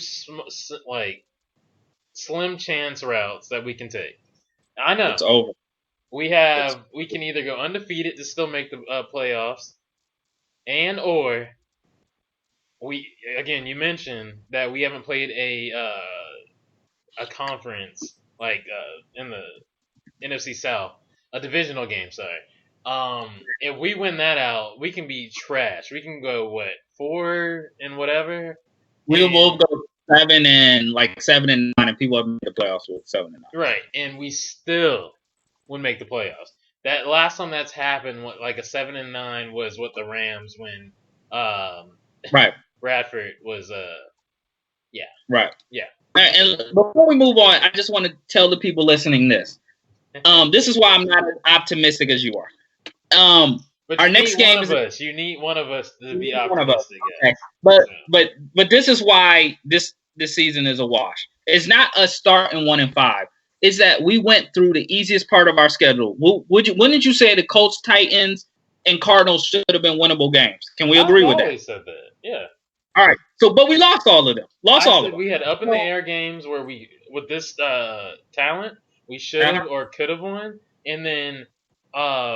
[SPEAKER 1] slim chance routes that we can take. I know.
[SPEAKER 2] It's over.
[SPEAKER 1] We can either go undefeated to still make the playoffs, or you mentioned that we haven't played a conference like in the NFC South, a divisional game. Sorry. If we win that out, we can be trash. We can go 4 and whatever.
[SPEAKER 2] We will go 7-9, and people have made the playoffs with 7-9.
[SPEAKER 1] Right, and we still would make the playoffs. That last time that's happened, like a 7-9, was what the Rams when
[SPEAKER 2] right.
[SPEAKER 1] Bradford was
[SPEAKER 2] right.
[SPEAKER 1] Yeah.
[SPEAKER 2] And before we move on, I just want to tell the people listening this. This is why I'm not as optimistic as you are.
[SPEAKER 1] But
[SPEAKER 2] our next game
[SPEAKER 1] is you need one of us to be optimistic.
[SPEAKER 2] Okay. But this is why this season is a wash. It's not us starting 1-5. It's that we went through the easiest part of our schedule. Wouldn't you say the Colts, Titans, and Cardinals should have been winnable games? Can we agree with that? I
[SPEAKER 1] always said that. Yeah.
[SPEAKER 2] All right. So, but we lost all of them.
[SPEAKER 1] We had up in the air games where we, with this talent, we should have or could have won, and then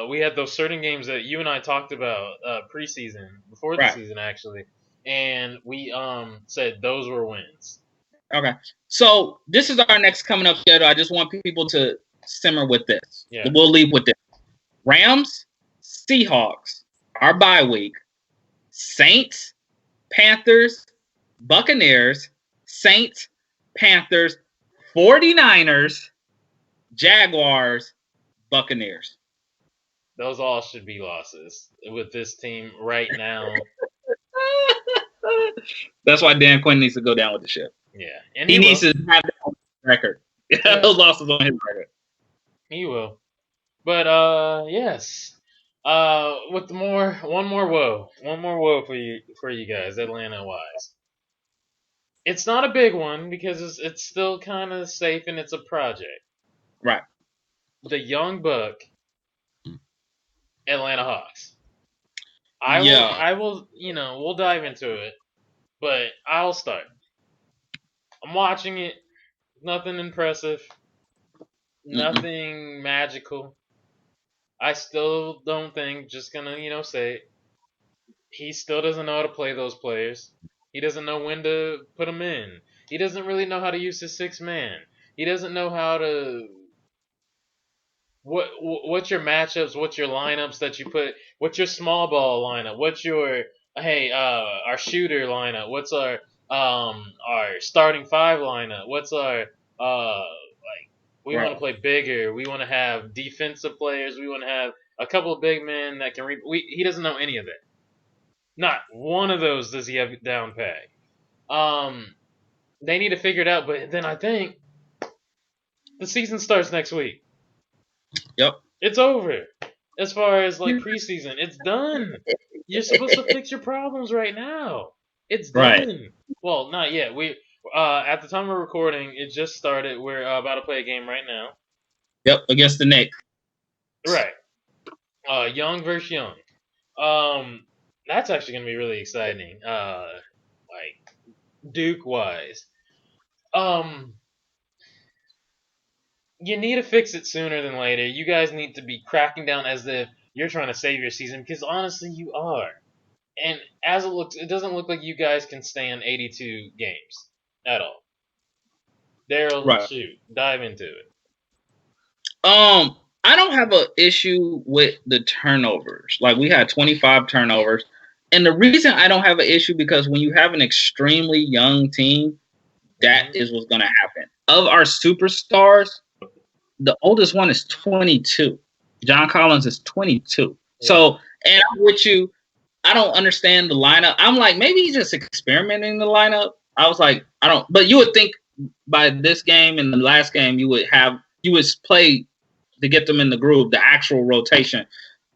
[SPEAKER 1] we had those certain games that you and I talked about preseason, before the season actually, and we said those were wins.
[SPEAKER 2] Okay, so this is our next coming up schedule. I just want people to simmer with this. Yeah. We'll leave with this: Rams, Seahawks, our bye week, Saints, Panthers, Buccaneers, Saints, Panthers, 49ers, Jaguars, Buccaneers.
[SPEAKER 1] Those all should be losses with this team right now.
[SPEAKER 2] That's why Dan Quinn needs to go down with the ship.
[SPEAKER 1] Yeah.
[SPEAKER 2] And he needs to have that on his record. Yeah. Those losses on his record.
[SPEAKER 1] He will. But yes. With one more woe for you guys, Atlanta wise. It's not a big one because it's still kind of safe and it's a project.
[SPEAKER 2] Right.
[SPEAKER 1] The young buck, Atlanta Hawks. I will, we'll dive into it, but I'll start. I'm watching it. Nothing impressive. Nothing magical. I still don't think, just gonna, say it, he still doesn't know how to play those players. He doesn't know when to put them in. He doesn't really know how to use his 6-man. He doesn't know how to... What's your matchups? What's your lineups that you put? What's your small ball lineup? What's your our shooter lineup? What's our starting 5 lineup? What's our we want to play bigger. We want to have defensive players. We want to have a couple of big men that can he doesn't know any of that. Not one of those does he have down pat. They need to figure it out, but then I think the season starts next week.
[SPEAKER 2] Yep.
[SPEAKER 1] It's over. As far as preseason, it's done. You're supposed to fix your problems right now. It's done. Right. Well, not yet. We at the time of recording, it just started. We're about to play a game right now.
[SPEAKER 2] Yep, against the Knicks.
[SPEAKER 1] Right. Young versus young. That's actually gonna be really exciting. Duke wise. You need to fix it sooner than later. You guys need to be cracking down as if you're trying to save your season, because honestly, you are. And as it looks, it doesn't look like you guys can stand 82 games at all. Darrell, shoot, dive into it.
[SPEAKER 2] I don't have an issue with the turnovers. We had 25 turnovers. And the reason I don't have an issue, because when you have an extremely young team, that is what's going to happen. Of our superstars, the oldest one is 22. John Collins is 22. Yeah. So, and I'm with you. I don't understand the lineup. I'm like, maybe he's just experimenting the lineup. I was like, I don't. But you would think by this game and the last game, you would play to get them in the groove, the actual rotation.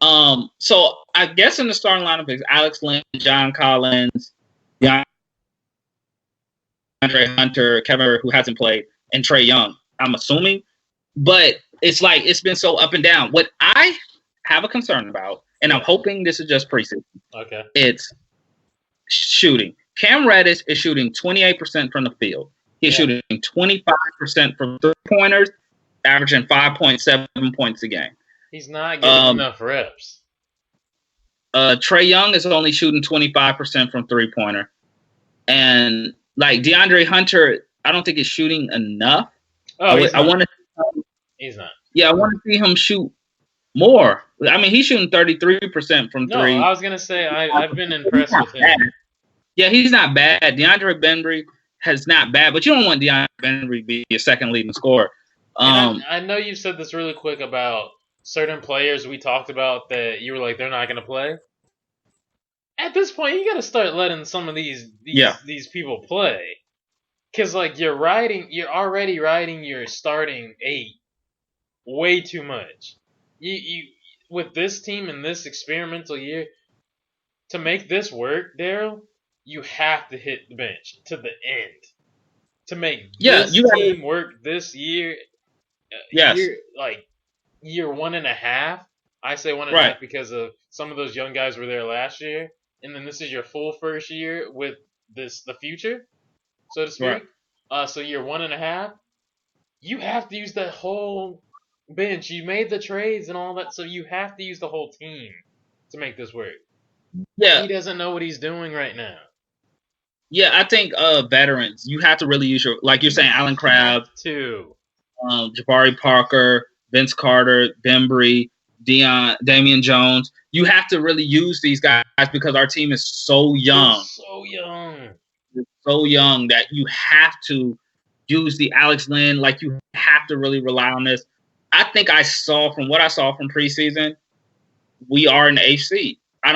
[SPEAKER 2] So I guess in the starting lineup is Alex Lynn, John Collins, DeAndre Hunter, Kevin, who hasn't played, and Trae Young, I'm assuming. But it's been so up and down. What I have a concern about, and I'm hoping this is just preseason.
[SPEAKER 1] Okay.
[SPEAKER 2] It's shooting. Cam Reddish is shooting 28% from the field. He's shooting 25% from 3-pointers, averaging 5.7 points a game.
[SPEAKER 1] He's not getting enough reps.
[SPEAKER 2] Trae Young is only shooting 25% from 3-pointer. And like DeAndre Hunter, I don't think is shooting enough.
[SPEAKER 1] Oh,
[SPEAKER 2] I want to.
[SPEAKER 1] He's not.
[SPEAKER 2] Yeah, I want to see him shoot more. I mean, he's shooting 33% from
[SPEAKER 1] No,
[SPEAKER 2] three.
[SPEAKER 1] I was gonna say I've been impressed with him.
[SPEAKER 2] Bad. Yeah, he's not bad. DeAndre Bembry has not bad, but you don't want DeAndre Bembry to be your second leading scorer.
[SPEAKER 1] I know you said this really quick about certain players we talked about that you were like they're not gonna play. At this point, you gotta start letting some of these people play, because like you're already riding your starting 8 way too much. You with this team in this experimental year, to make this work, Darrell, you have to hit the bench to the end. To make this team work this year, year 1.5. I say 1.5 because of some of those young guys were there last year, and then this is your full first year with the future, so to speak. Right. So year 1.5, you have to use that whole bench. You made the trades and all that, so you have to use the whole team to make this work.
[SPEAKER 2] Yeah,
[SPEAKER 1] he doesn't know what he's doing right now.
[SPEAKER 2] Yeah, I think veterans, you have to really use your, like you're saying, Alan Crabb, Jabari Parker, Vince Carter, Bembry, Damian Jones. You have to really use these guys because our team is so young. It's so young that you have to use the Alex Lynn. Like, you have to really rely on this. I think from what I saw from preseason, we are in the AFC. I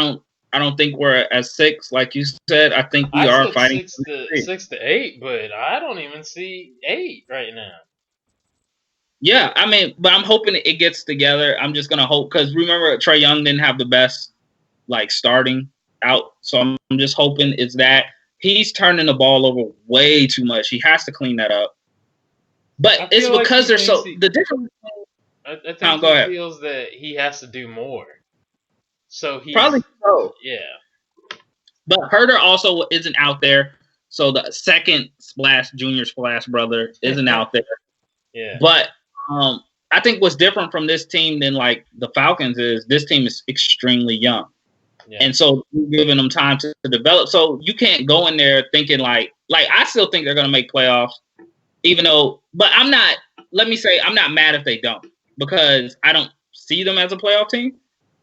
[SPEAKER 2] don't think we're at 6, like you said. I think we are fighting
[SPEAKER 1] 6 to 8, but I don't even see 8 right now.
[SPEAKER 2] Yeah, I mean, but I'm hoping it gets together. I'm just gonna hope, because remember, Trae Young didn't have the best starting out, so I'm just hoping it's that he's turning the ball over way too much. He has to clean that up. But it's because they're so the difference.
[SPEAKER 1] I think he feels that he has to do more. So he's
[SPEAKER 2] probably so.
[SPEAKER 1] Yeah.
[SPEAKER 2] But Herter also isn't out there. So the second junior splash brother isn't out there.
[SPEAKER 1] Yeah.
[SPEAKER 2] But I think what's different from this team than like the Falcons is this team is extremely young. Yeah. And so we're giving them time to develop. So you can't go in there thinking like I still think they're going to make playoffs, even though, but I'm not mad if they don't, because I don't see them as a playoff team.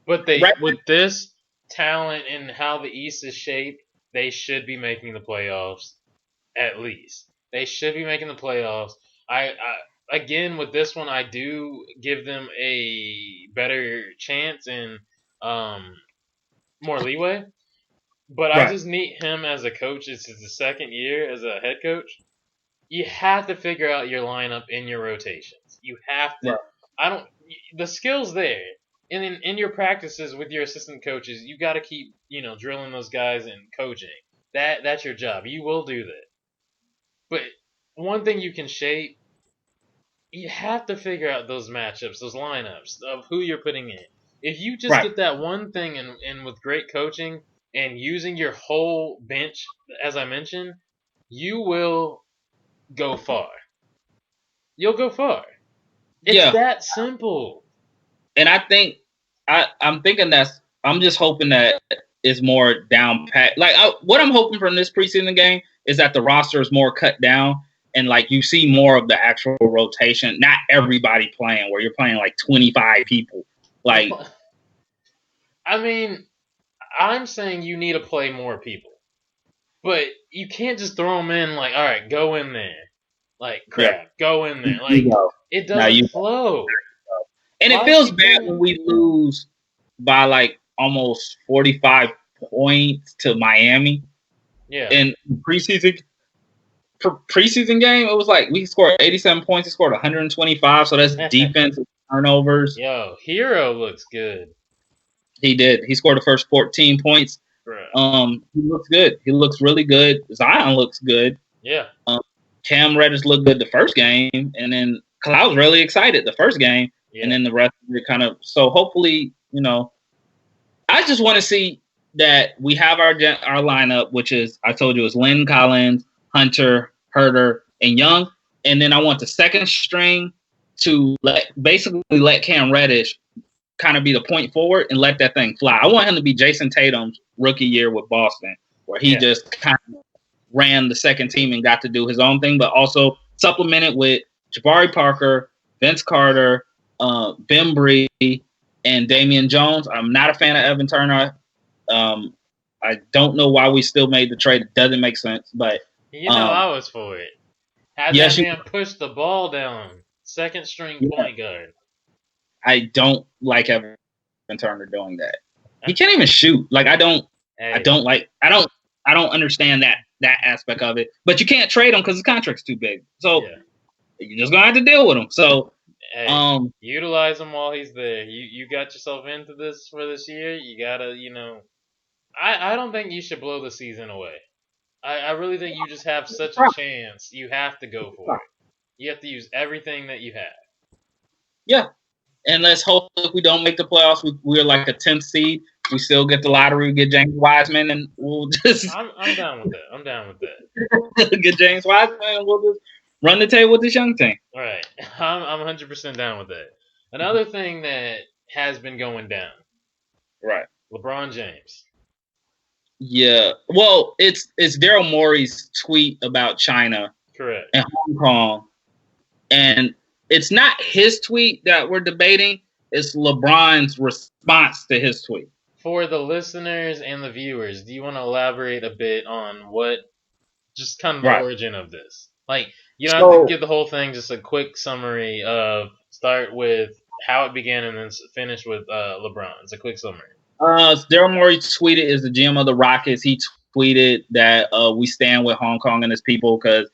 [SPEAKER 1] But with this talent and how the East is shaped, they should be making the playoffs. At least they should be making the playoffs. I again with this one, I do give them a better chance and more leeway. But I just need him as a coach. This is the second year as a head coach. You have to figure out your lineup in your rotations. You have to. Right. The skill's there. And in your practices with your assistant coaches, you got to keep, drilling those guys and coaching. That's your job. You will do that. But one thing you can shape, you have to figure out those matchups, those lineups of who you're putting in. If you just get that one thing and with great coaching and using your whole bench, as I mentioned, you will go far. You'll go far. It's that simple.
[SPEAKER 2] And I think I'm just hoping that it's more down pat. What I'm hoping from this preseason game is that the roster is more cut down and you see more of the actual rotation. Not everybody playing where you're playing 25 people.
[SPEAKER 1] I mean, I'm saying you need to play more people, but you can't just throw them in all right, go in there, go in there, it doesn't flow.
[SPEAKER 2] And it feels bad when we lose by almost 45 points to Miami.
[SPEAKER 1] Yeah.
[SPEAKER 2] In preseason game, it was we scored 87 points. He scored 125. So that's defensive turnovers.
[SPEAKER 1] Yo, Hero looks good.
[SPEAKER 2] He did. He scored the first 14 points.
[SPEAKER 1] Right.
[SPEAKER 2] He looks good. He looks really good. Zion looks good.
[SPEAKER 1] Yeah.
[SPEAKER 2] Cam Reddish looked good the first game, and then I was really excited the first game. Yeah. And then the rest of it kind of – so hopefully, I just want to see that we have our lineup, which is, I told you, is Lynn Collins, Hunter, Herter, and Young. And then I want the second string to let Cam Reddish kind of be the point forward and let that thing fly. I want him to be Jason Tatum's rookie year with Boston, where he just kind of ran the second team and got to do his own thing, but also supplemented with Jabari Parker, Vince Carter, Bembry, and Damian Jones. I'm not a fan of Evan Turner. I don't know why we still made the trade. It doesn't make sense, but
[SPEAKER 1] I was for it. Had that man push the ball down. Second string point guard.
[SPEAKER 2] I don't like Evan Turner doing that. He can't even shoot. Like I don't understand that aspect of it. But you can't trade him because his contract's too big. So you're just gonna have to deal with him. So
[SPEAKER 1] utilize him while he's there. You got yourself into this for this year. You gotta, I don't think you should blow the season away. I really think you just have such a chance. You have to go for it. You have to use everything that you have.
[SPEAKER 2] Yeah. And let's hope if we don't make the playoffs, we're like a 10th seed. We still get the lottery, we get James Wiseman, and we'll just...
[SPEAKER 1] I'm down with that.
[SPEAKER 2] Get James Wiseman, and we'll just run the table with this young team.
[SPEAKER 1] All right. I'm 100% down with that. Another thing that has been going down.
[SPEAKER 2] Right.
[SPEAKER 1] LeBron James.
[SPEAKER 2] Yeah. Well, it's Daryl Morey's tweet about China.
[SPEAKER 1] Correct.
[SPEAKER 2] And Hong Kong. And it's not his tweet that we're debating. It's LeBron's response to his tweet.
[SPEAKER 1] For the listeners and the viewers, do you want to elaborate a bit on what, just kind of the origin of this? Like, you don't have to give the whole thing, just a quick summary of, start with how it began and then finish with LeBron. It's a quick summary.
[SPEAKER 2] Daryl Morey tweeted, is the GM of the Rockets. He tweeted that we stand with Hong Kong and its people because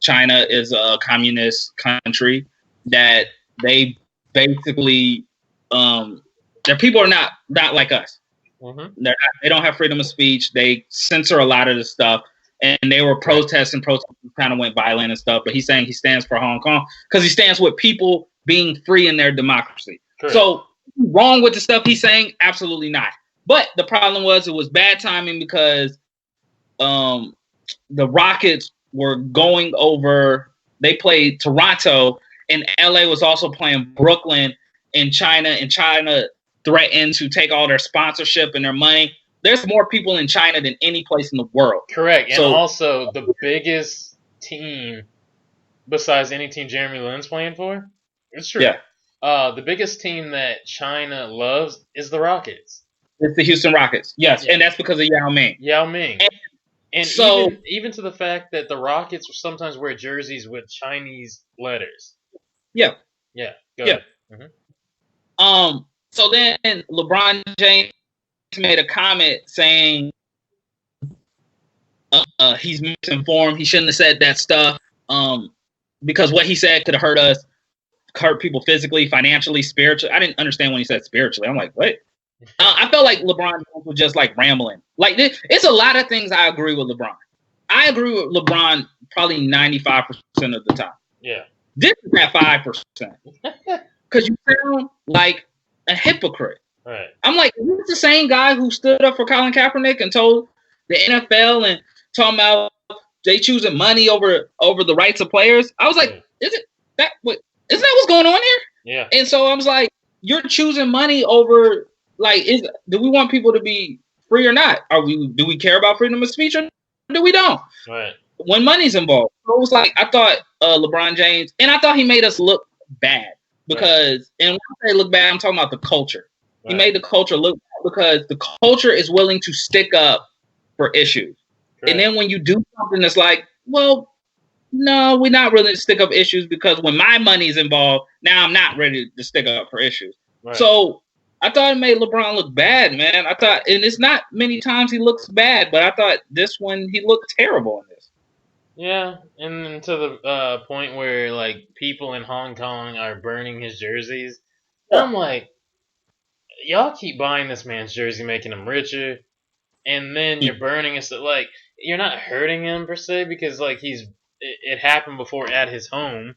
[SPEAKER 2] China is a communist country, that they basically, their people are not like us. Mm-hmm. They don't have freedom of speech. They censor a lot of the stuff. And they were protesting kind of went violent and stuff. But he's saying he stands for Hong Kong because he stands with people being free in their democracy. Correct. So wrong with the stuff he's saying? Absolutely not. But the problem was it was bad timing because the Rockets were going over. They played Toronto, and LA was also playing Brooklyn in China, and China threatened to take all their sponsorship and their money. There's more people in China than any place in the world.
[SPEAKER 1] Correct. And also the biggest team besides any team Jeremy Lin's playing for. It's true. Yeah. The biggest team that China loves is the Rockets.
[SPEAKER 2] It's the Houston Rockets. Yes. Yeah. And that's because of Yao Ming.
[SPEAKER 1] And so even to the fact that the Rockets sometimes wear jerseys with Chinese letters.
[SPEAKER 2] Yeah.
[SPEAKER 1] Yeah. Go ahead.
[SPEAKER 2] Mm-hmm. So then LeBron James made a comment saying he's misinformed. He shouldn't have said that stuff because what he said could have hurt people physically, financially, spiritually. I didn't understand when he said spiritually. I'm like, what? I felt like LeBron James was just like rambling. Like it's a lot of things I agree with LeBron. I agree with LeBron probably 95% of the time.
[SPEAKER 1] Yeah.
[SPEAKER 2] This is at 5%. Because you sound like a hypocrite.
[SPEAKER 1] Right.
[SPEAKER 2] I'm like, is this the same guy who stood up for Colin Kaepernick and told the NFL and talking about they choosing money over the rights of players? I was like, isn't that what's going on here?
[SPEAKER 1] Yeah.
[SPEAKER 2] And so I was like, you're choosing money over, like, do we want people to be free or not? Do we care about freedom of speech or do we don't?
[SPEAKER 1] Right.
[SPEAKER 2] When money's involved. So it was like, I thought LeBron James, and I thought he made us look bad because, and when I say look bad, I'm talking about the culture. Right. He made the culture look bad because the culture is willing to stick up for issues. Right. And then when you do something that's like, well, no, we're not really to stick up issues because when my money's involved, now I'm not ready to stick up for issues. Right. So I thought it made LeBron look bad, man. I thought, and it's not many times he looks bad, but I thought this one he looked terrible in this.
[SPEAKER 1] Yeah, and then to the point where like people in Hong Kong are burning his jerseys. Yeah. I'm like, y'all keep buying this man's jersey, making him richer, and then you're burning it. So, like, you're not hurting him per se because like it happened before at his home.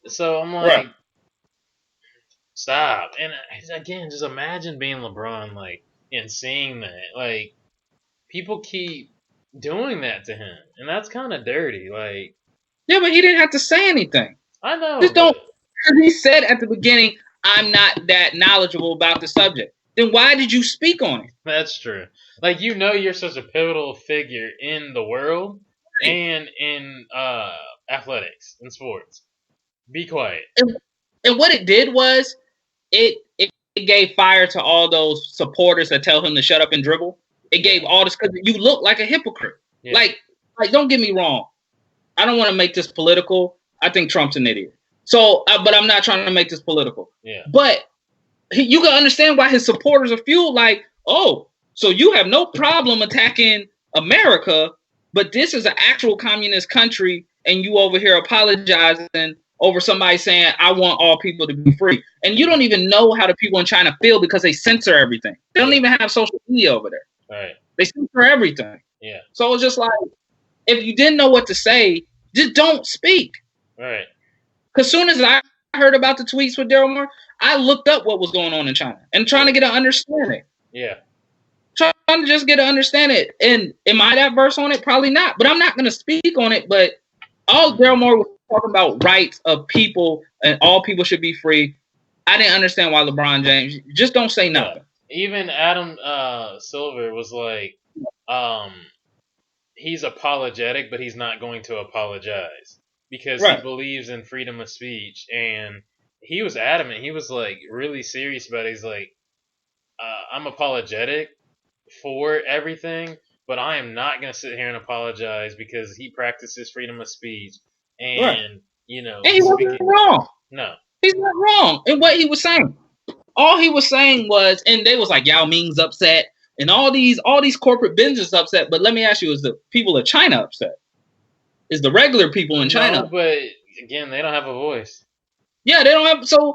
[SPEAKER 1] So I'm like, stop. And again, just imagine being LeBron, like, and seeing that, like, people keep doing that to him, and that's kind of dirty. Like,
[SPEAKER 2] yeah, but he didn't have to say anything.
[SPEAKER 1] I know.
[SPEAKER 2] Just don't. He said at the beginning, "I'm not that knowledgeable about the subject." Then why did you speak on it?
[SPEAKER 1] That's true. Like, you're such a pivotal figure in the world. and in athletics and sports. Be quiet.
[SPEAKER 2] And what it did was it gave fire to all those supporters that tell him to shut up and dribble. It gave all this because you look like a hypocrite.
[SPEAKER 1] Yeah.
[SPEAKER 2] Like don't get me wrong. I don't want to make this political. I think Trump's an idiot. So, but I'm not trying to make this political.
[SPEAKER 1] Yeah.
[SPEAKER 2] But you can understand why his supporters are fueled. Like, oh, so you have no problem attacking America, but this is an actual communist country, and you over here apologizing over somebody saying, I want all people to be free. And you don't even know how the people in China feel because they censor everything. They don't even have social media over there.
[SPEAKER 1] Right.
[SPEAKER 2] They censor everything.
[SPEAKER 1] Yeah.
[SPEAKER 2] So it's just like, if you didn't know what to say, just don't speak.
[SPEAKER 1] Right.
[SPEAKER 2] Because soon as I heard about the tweets with Darrell Moore, I looked up what was going on in China and trying to get an understanding.
[SPEAKER 1] Yeah.
[SPEAKER 2] Trying to just get an understanding. And am I that verse on it? Probably not. But I'm not going to speak on it. But all Darrell Moore was talking about rights of people and all people should be free. I didn't understand why LeBron James just don't say nothing.
[SPEAKER 1] Even Adam Silver was like, he's apologetic, but he's not going to apologize because he believes in freedom of speech. And he was adamant. He was like really serious about it. He's like, I'm apologetic for everything, but I am not going to sit here and apologize because he practices freedom of speech. And, you know,
[SPEAKER 2] and he wasn't wrong.
[SPEAKER 1] No.
[SPEAKER 2] He's not wrong in what he was saying. All he was saying was, and they was like, Yao Ming's upset, and all these corporate businesses upset. But let me ask you, is the people of China upset? Is the regular people in China?
[SPEAKER 1] No, but again, they don't have a voice.
[SPEAKER 2] Yeah, they don't have. So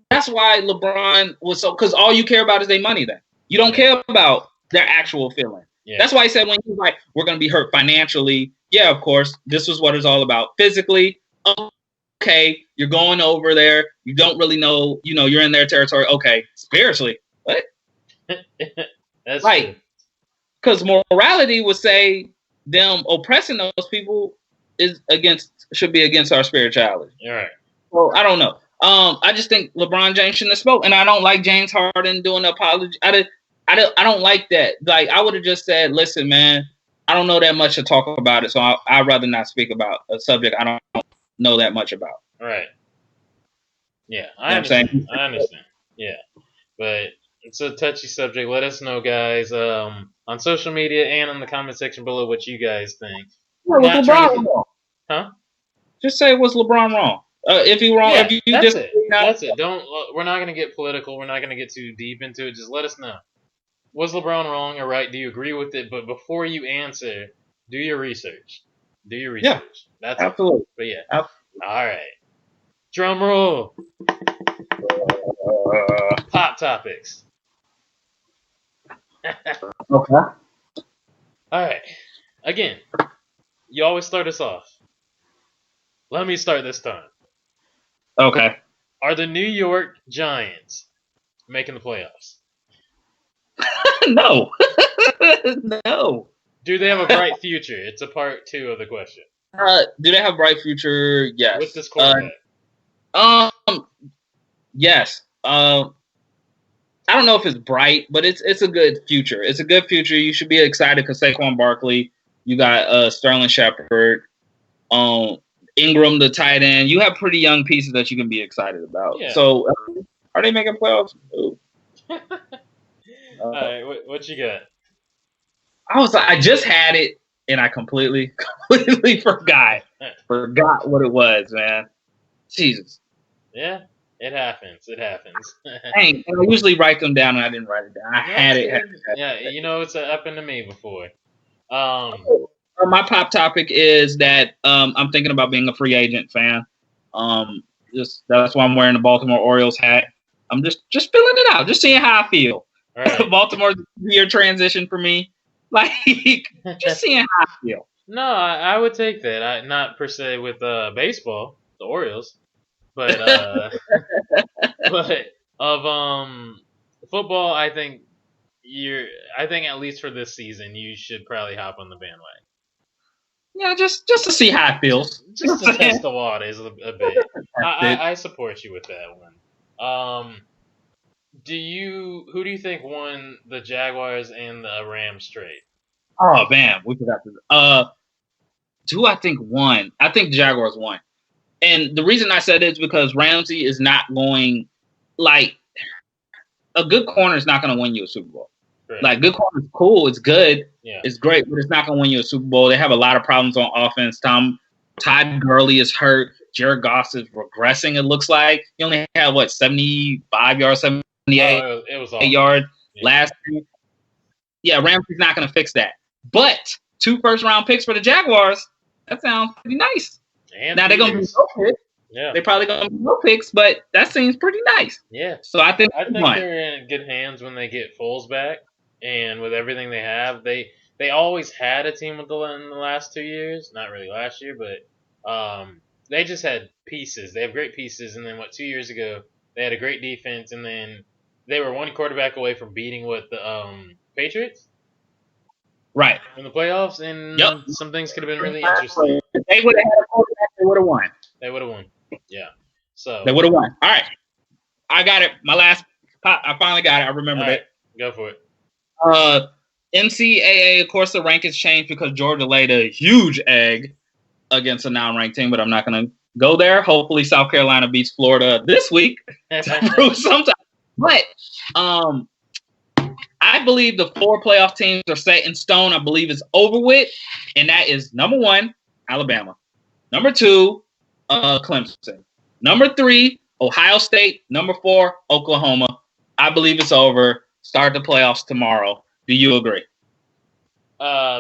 [SPEAKER 2] that's why LeBron was so, because all you care about is their money. Then you don't care about their actual feeling. Yeah. That's why he said when he's like, we're going to be hurt financially. Yeah, of course, this was what it's all about. Physically, okay, you're going over there. You don't really know, you're in their territory. Okay, spiritually, what?
[SPEAKER 1] That's
[SPEAKER 2] right. Because morality would say them oppressing those people should be against our spirituality.
[SPEAKER 1] All right.
[SPEAKER 2] Well, I don't know. I just think LeBron James shouldn't have spoke, and I don't like James Harden doing an apology. I don't like that. Like, I would have just said, listen, man, I don't know that much to talk about it, so I'd rather not speak about a subject I don't know that much about.
[SPEAKER 1] Right. Yeah, I understand. Yeah, but it's a touchy subject. Let us know, guys, on social media and in the comment section below what you guys think.
[SPEAKER 2] Was LeBron wrong?
[SPEAKER 1] Huh?
[SPEAKER 2] Just say, was LeBron wrong? If he wrong,
[SPEAKER 1] yeah,
[SPEAKER 2] if you
[SPEAKER 1] that's it. That's it. We're not gonna get political. We're not gonna get too deep into it. Just let us know. Was LeBron wrong or right? Do you agree with it? But before you answer, do your research. Yeah, that's
[SPEAKER 2] absolutely.
[SPEAKER 1] It. But yeah. Absolutely. All right. Drum roll. Pop topics.
[SPEAKER 2] Okay.
[SPEAKER 1] All right. Again, you always start us off. Let me start this time.
[SPEAKER 2] Okay.
[SPEAKER 1] Are the New York Giants making the playoffs?
[SPEAKER 2] No. No.
[SPEAKER 1] Do they have a bright future? It's a part 2 of the question.
[SPEAKER 2] Do they have a bright future? Yes.
[SPEAKER 1] With this quarterback?
[SPEAKER 2] Yes. I don't know if it's bright, but it's a good future. It's a good future. You should be excited because Saquon Barkley, you got Sterling Shepard, Ingram, the tight end. You have pretty young pieces that you can be excited about. Yeah. So, are they making playoffs?
[SPEAKER 1] All right, what you got?
[SPEAKER 2] I just had it, and I completely forgot. Forgot what it was, man. Jesus.
[SPEAKER 1] Yeah, it happens.
[SPEAKER 2] Dang, I usually write them down, and I didn't write it down. I had it.
[SPEAKER 1] Yeah, it's happened to me before.
[SPEAKER 2] My pop topic is that I'm thinking about being a free agent fan. That's why I'm wearing the Baltimore Orioles hat. I'm just feeling it out, just seeing how I feel. Right. Baltimore's a year transition for me. Like, just seeing how I feel.
[SPEAKER 1] No, I would take that. Not per se with baseball, the Orioles, but but of football, I think at least for this season, you should probably hop on the bandwagon.
[SPEAKER 2] Yeah, just to see how it feels.
[SPEAKER 1] Just to test the waters a bit. I support you with that one. Who do you think won the Jaguars and the Rams trade?
[SPEAKER 2] Oh man, we forgot to. Who I think won? I think the Jaguars won. And the reason I said it is because Ramsey is not going, like, a good corner is not going to win you a Super Bowl.
[SPEAKER 1] Right.
[SPEAKER 2] Like, good corner is cool. It's good.
[SPEAKER 1] Yeah.
[SPEAKER 2] It's great, but it's not going to win you a Super Bowl. They have a lot of problems on offense. Todd Gurley is hurt. Jared Goff is regressing, it looks like. He only had, 75 yards, 78
[SPEAKER 1] it was
[SPEAKER 2] yards last year. Yeah, Ramsey's not going to fix that. But 2 first-round picks for the Jaguars, that sounds pretty nice.
[SPEAKER 1] And
[SPEAKER 2] now, they're going to be no picks.
[SPEAKER 1] Yeah.
[SPEAKER 2] They're probably going to be no picks, but that seems pretty nice.
[SPEAKER 1] Yeah.
[SPEAKER 2] So I think
[SPEAKER 1] they're in good hands when they get Foles back. And with everything they have, they always had a team in the last 2 years. Not really last year, but they just had pieces. They have great pieces. And then 2 years ago, they had a great defense. And then they were 1 quarterback away from beating the Patriots.
[SPEAKER 2] Right.
[SPEAKER 1] In the playoffs. And some things could have been really interesting.
[SPEAKER 2] If they would have had a quarterback, they would have won.
[SPEAKER 1] They would have won. Yeah. So
[SPEAKER 2] they would have won. All right. I got it. My last pop. I finally got it. I remembered it.
[SPEAKER 1] Go for it.
[SPEAKER 2] NCAA, of course, the rankings changed because Georgia laid a huge egg against a non-ranked team, but I'm not going to go there. Hopefully, South Carolina beats Florida this week to prove sometime. But I believe the 4 playoff teams are set in stone. I believe it's over with, and that is number 1, Alabama. Number 2, Clemson. Number 3, Ohio State. Number 4, Oklahoma. I believe it's over. Start the playoffs tomorrow. Do you agree?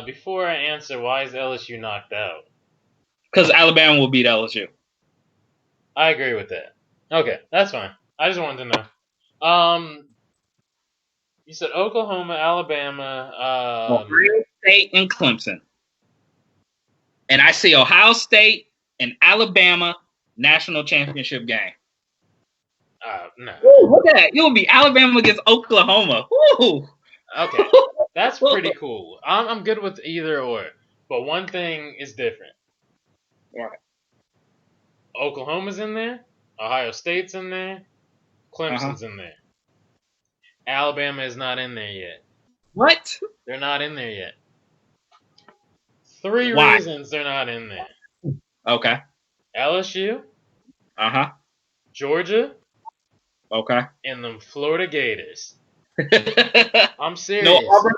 [SPEAKER 1] Before I answer, why is LSU knocked out?
[SPEAKER 2] Because Alabama will beat LSU.
[SPEAKER 1] I agree with that. Okay, that's fine. I just wanted to know. You said Oklahoma, Alabama,
[SPEAKER 2] Ohio State, and Clemson. And I see Ohio State and Alabama national championship game.
[SPEAKER 1] No.
[SPEAKER 2] Ooh, look at that. You'll be Alabama against Oklahoma. Woo!
[SPEAKER 1] Okay. That's pretty cool. I'm good with either or. But one thing is different.
[SPEAKER 2] Right.
[SPEAKER 1] Oklahoma's in there. Ohio State's in there. Clemson's in there. Alabama is not in there yet.
[SPEAKER 2] What?
[SPEAKER 1] They're not in there yet. 3 reasons they're not in there.
[SPEAKER 2] Okay.
[SPEAKER 1] LSU. Georgia.
[SPEAKER 2] Okay.
[SPEAKER 1] And the Florida Gators. I'm serious.
[SPEAKER 2] No Auburn?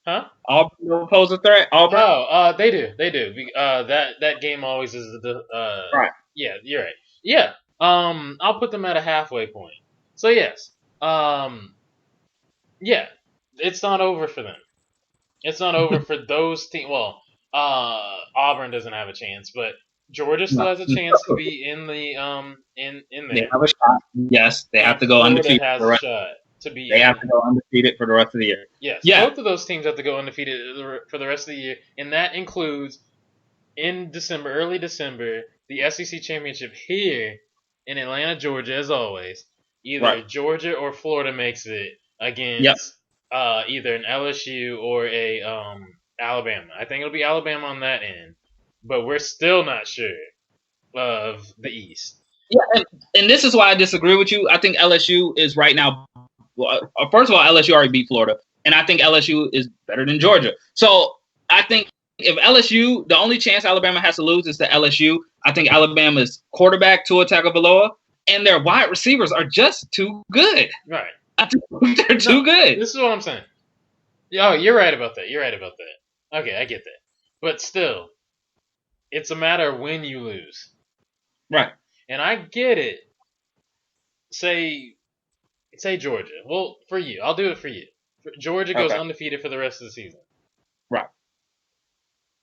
[SPEAKER 1] Huh?
[SPEAKER 2] Auburn will pose a threat? Auburn?
[SPEAKER 1] Oh, they do. They do. That game always is the
[SPEAKER 2] right.
[SPEAKER 1] Yeah, you're right. Yeah. I'll put them at a halfway point. So yes. Yeah. It's not over for them. It's not over for those teams. Well, Auburn doesn't have a chance, but Georgia still has a chance to be in the in there.
[SPEAKER 2] They have a shot. Yes, they have to go undefeated.
[SPEAKER 1] Has a shot to be.
[SPEAKER 2] They have to go undefeated for the rest of the year.
[SPEAKER 1] Yes,
[SPEAKER 2] yeah.
[SPEAKER 1] Both of those teams have to go undefeated for the rest of the year, and that includes in December, early December, the SEC championship here in Atlanta, Georgia, as always. Either Georgia or Florida makes it against either an LSU or a Alabama. I think it'll be Alabama on that end, but we're still not sure of the East.
[SPEAKER 2] Yeah, and this is why I disagree with you. I think LSU is right now. Well, first of all, LSU already beat Florida, and I think LSU is better than Georgia. So I think if LSU, the only chance Alabama has to lose is to LSU. I think Alabama's quarterback, Tua Tagovailoa, and their wide receivers are just too good.
[SPEAKER 1] Right.
[SPEAKER 2] They're too good.
[SPEAKER 1] This is what I'm saying. Oh, you're right about that. You're right about that. Okay, I get that. But still, it's a matter of when you lose.
[SPEAKER 2] Right.
[SPEAKER 1] And I get it. Say Georgia. Well, for you. I'll do it for you. Georgia goes undefeated for the rest of the season.
[SPEAKER 2] Right.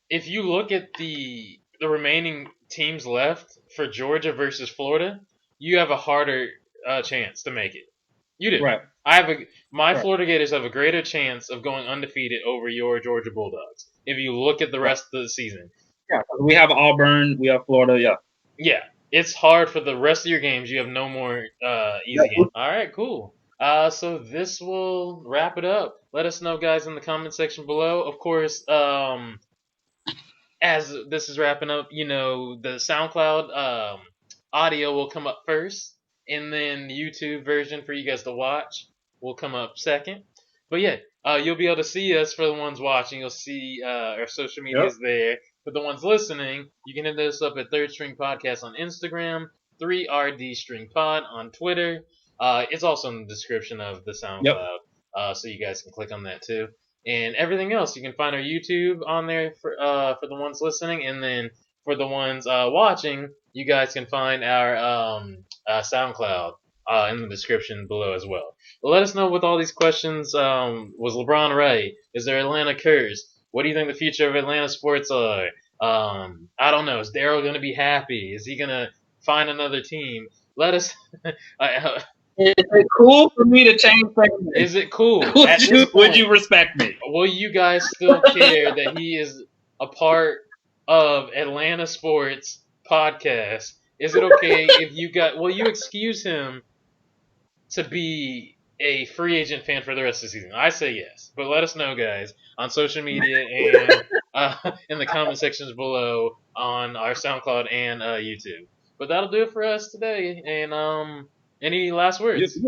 [SPEAKER 1] If you look at the remaining teams left for Georgia versus Florida, you have a harder chance to make it. You do.
[SPEAKER 2] Right.
[SPEAKER 1] My Florida Gators have a greater chance of going undefeated over your Georgia Bulldogs. If you look at the rest of the season.
[SPEAKER 2] Yeah, we have Auburn, we have Florida, yeah.
[SPEAKER 1] Yeah, it's hard for the rest of your games. You have no more easy games. All right, cool. So this will wrap it up. Let us know, guys, in the comment section below. Of course, as this is wrapping up, the SoundCloud audio will come up first. And then the YouTube version for you guys to watch will come up second. But yeah, you'll be able to see us for the ones watching. You'll see our social medias there. for the ones listening, you can hit us up at Third String Podcast on Instagram, 3RD String Pod on Twitter. It's also in the description of the SoundCloud, so you guys can click on that too. And everything else, you can find our YouTube on there for the ones listening, and then for the ones watching, you guys can find our SoundCloud in the description below as well. But let us know with all these questions. Was LeBron right? Is there Atlanta cursed? What do you think the future of Atlanta sports are? I don't know. Is Darrell going to be happy? Is he going to find another team? Let us.
[SPEAKER 2] Is it cool for me to change things?
[SPEAKER 1] Is it cool?
[SPEAKER 2] Would you respect me?
[SPEAKER 1] Will you guys still care that he is a part of Atlanta Sports Podcast? Is it okay if will you excuse him to be a free agent fan for the rest of the season? I say yes, but let us know, guys, on social media and in the comment sections below on our SoundCloud and YouTube. But that'll do it for us today. And any last words?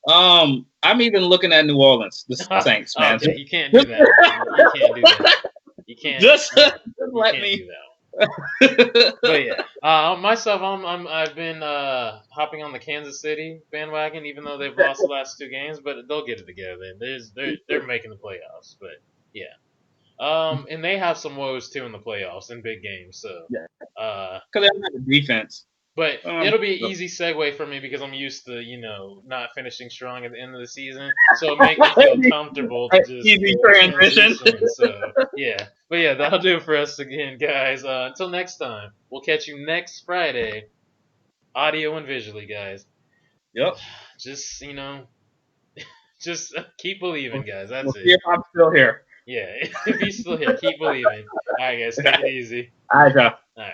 [SPEAKER 2] I'm even looking at New Orleans, the Saints, man.
[SPEAKER 1] Okay, you can't do that. You can't do that. You can't.
[SPEAKER 2] Just let
[SPEAKER 1] can't
[SPEAKER 2] me.
[SPEAKER 1] Do that. But yeah, myself, I've been hopping on the Kansas City bandwagon, even though they've lost the last 2 games, but they'll get it together. They're making the playoffs, but yeah. And they have some woes too in the playoffs in big games, so
[SPEAKER 2] yeah. Because they don't have a defense.
[SPEAKER 1] But it'll be an easy segue for me because I'm used to, not finishing strong at the end of the season. So it makes me feel comfortable to just
[SPEAKER 2] easy transition.
[SPEAKER 1] So yeah. But yeah, that'll do it for us again, guys. Until next time. We'll catch you next Friday. Audio and visually, guys.
[SPEAKER 2] Yep.
[SPEAKER 1] Just, just keep believing, guys. That's it.
[SPEAKER 2] If I'm still here.
[SPEAKER 1] Yeah, if he's still here, keep believing. All right, guys, take it easy.
[SPEAKER 2] All right, bro.
[SPEAKER 1] All right.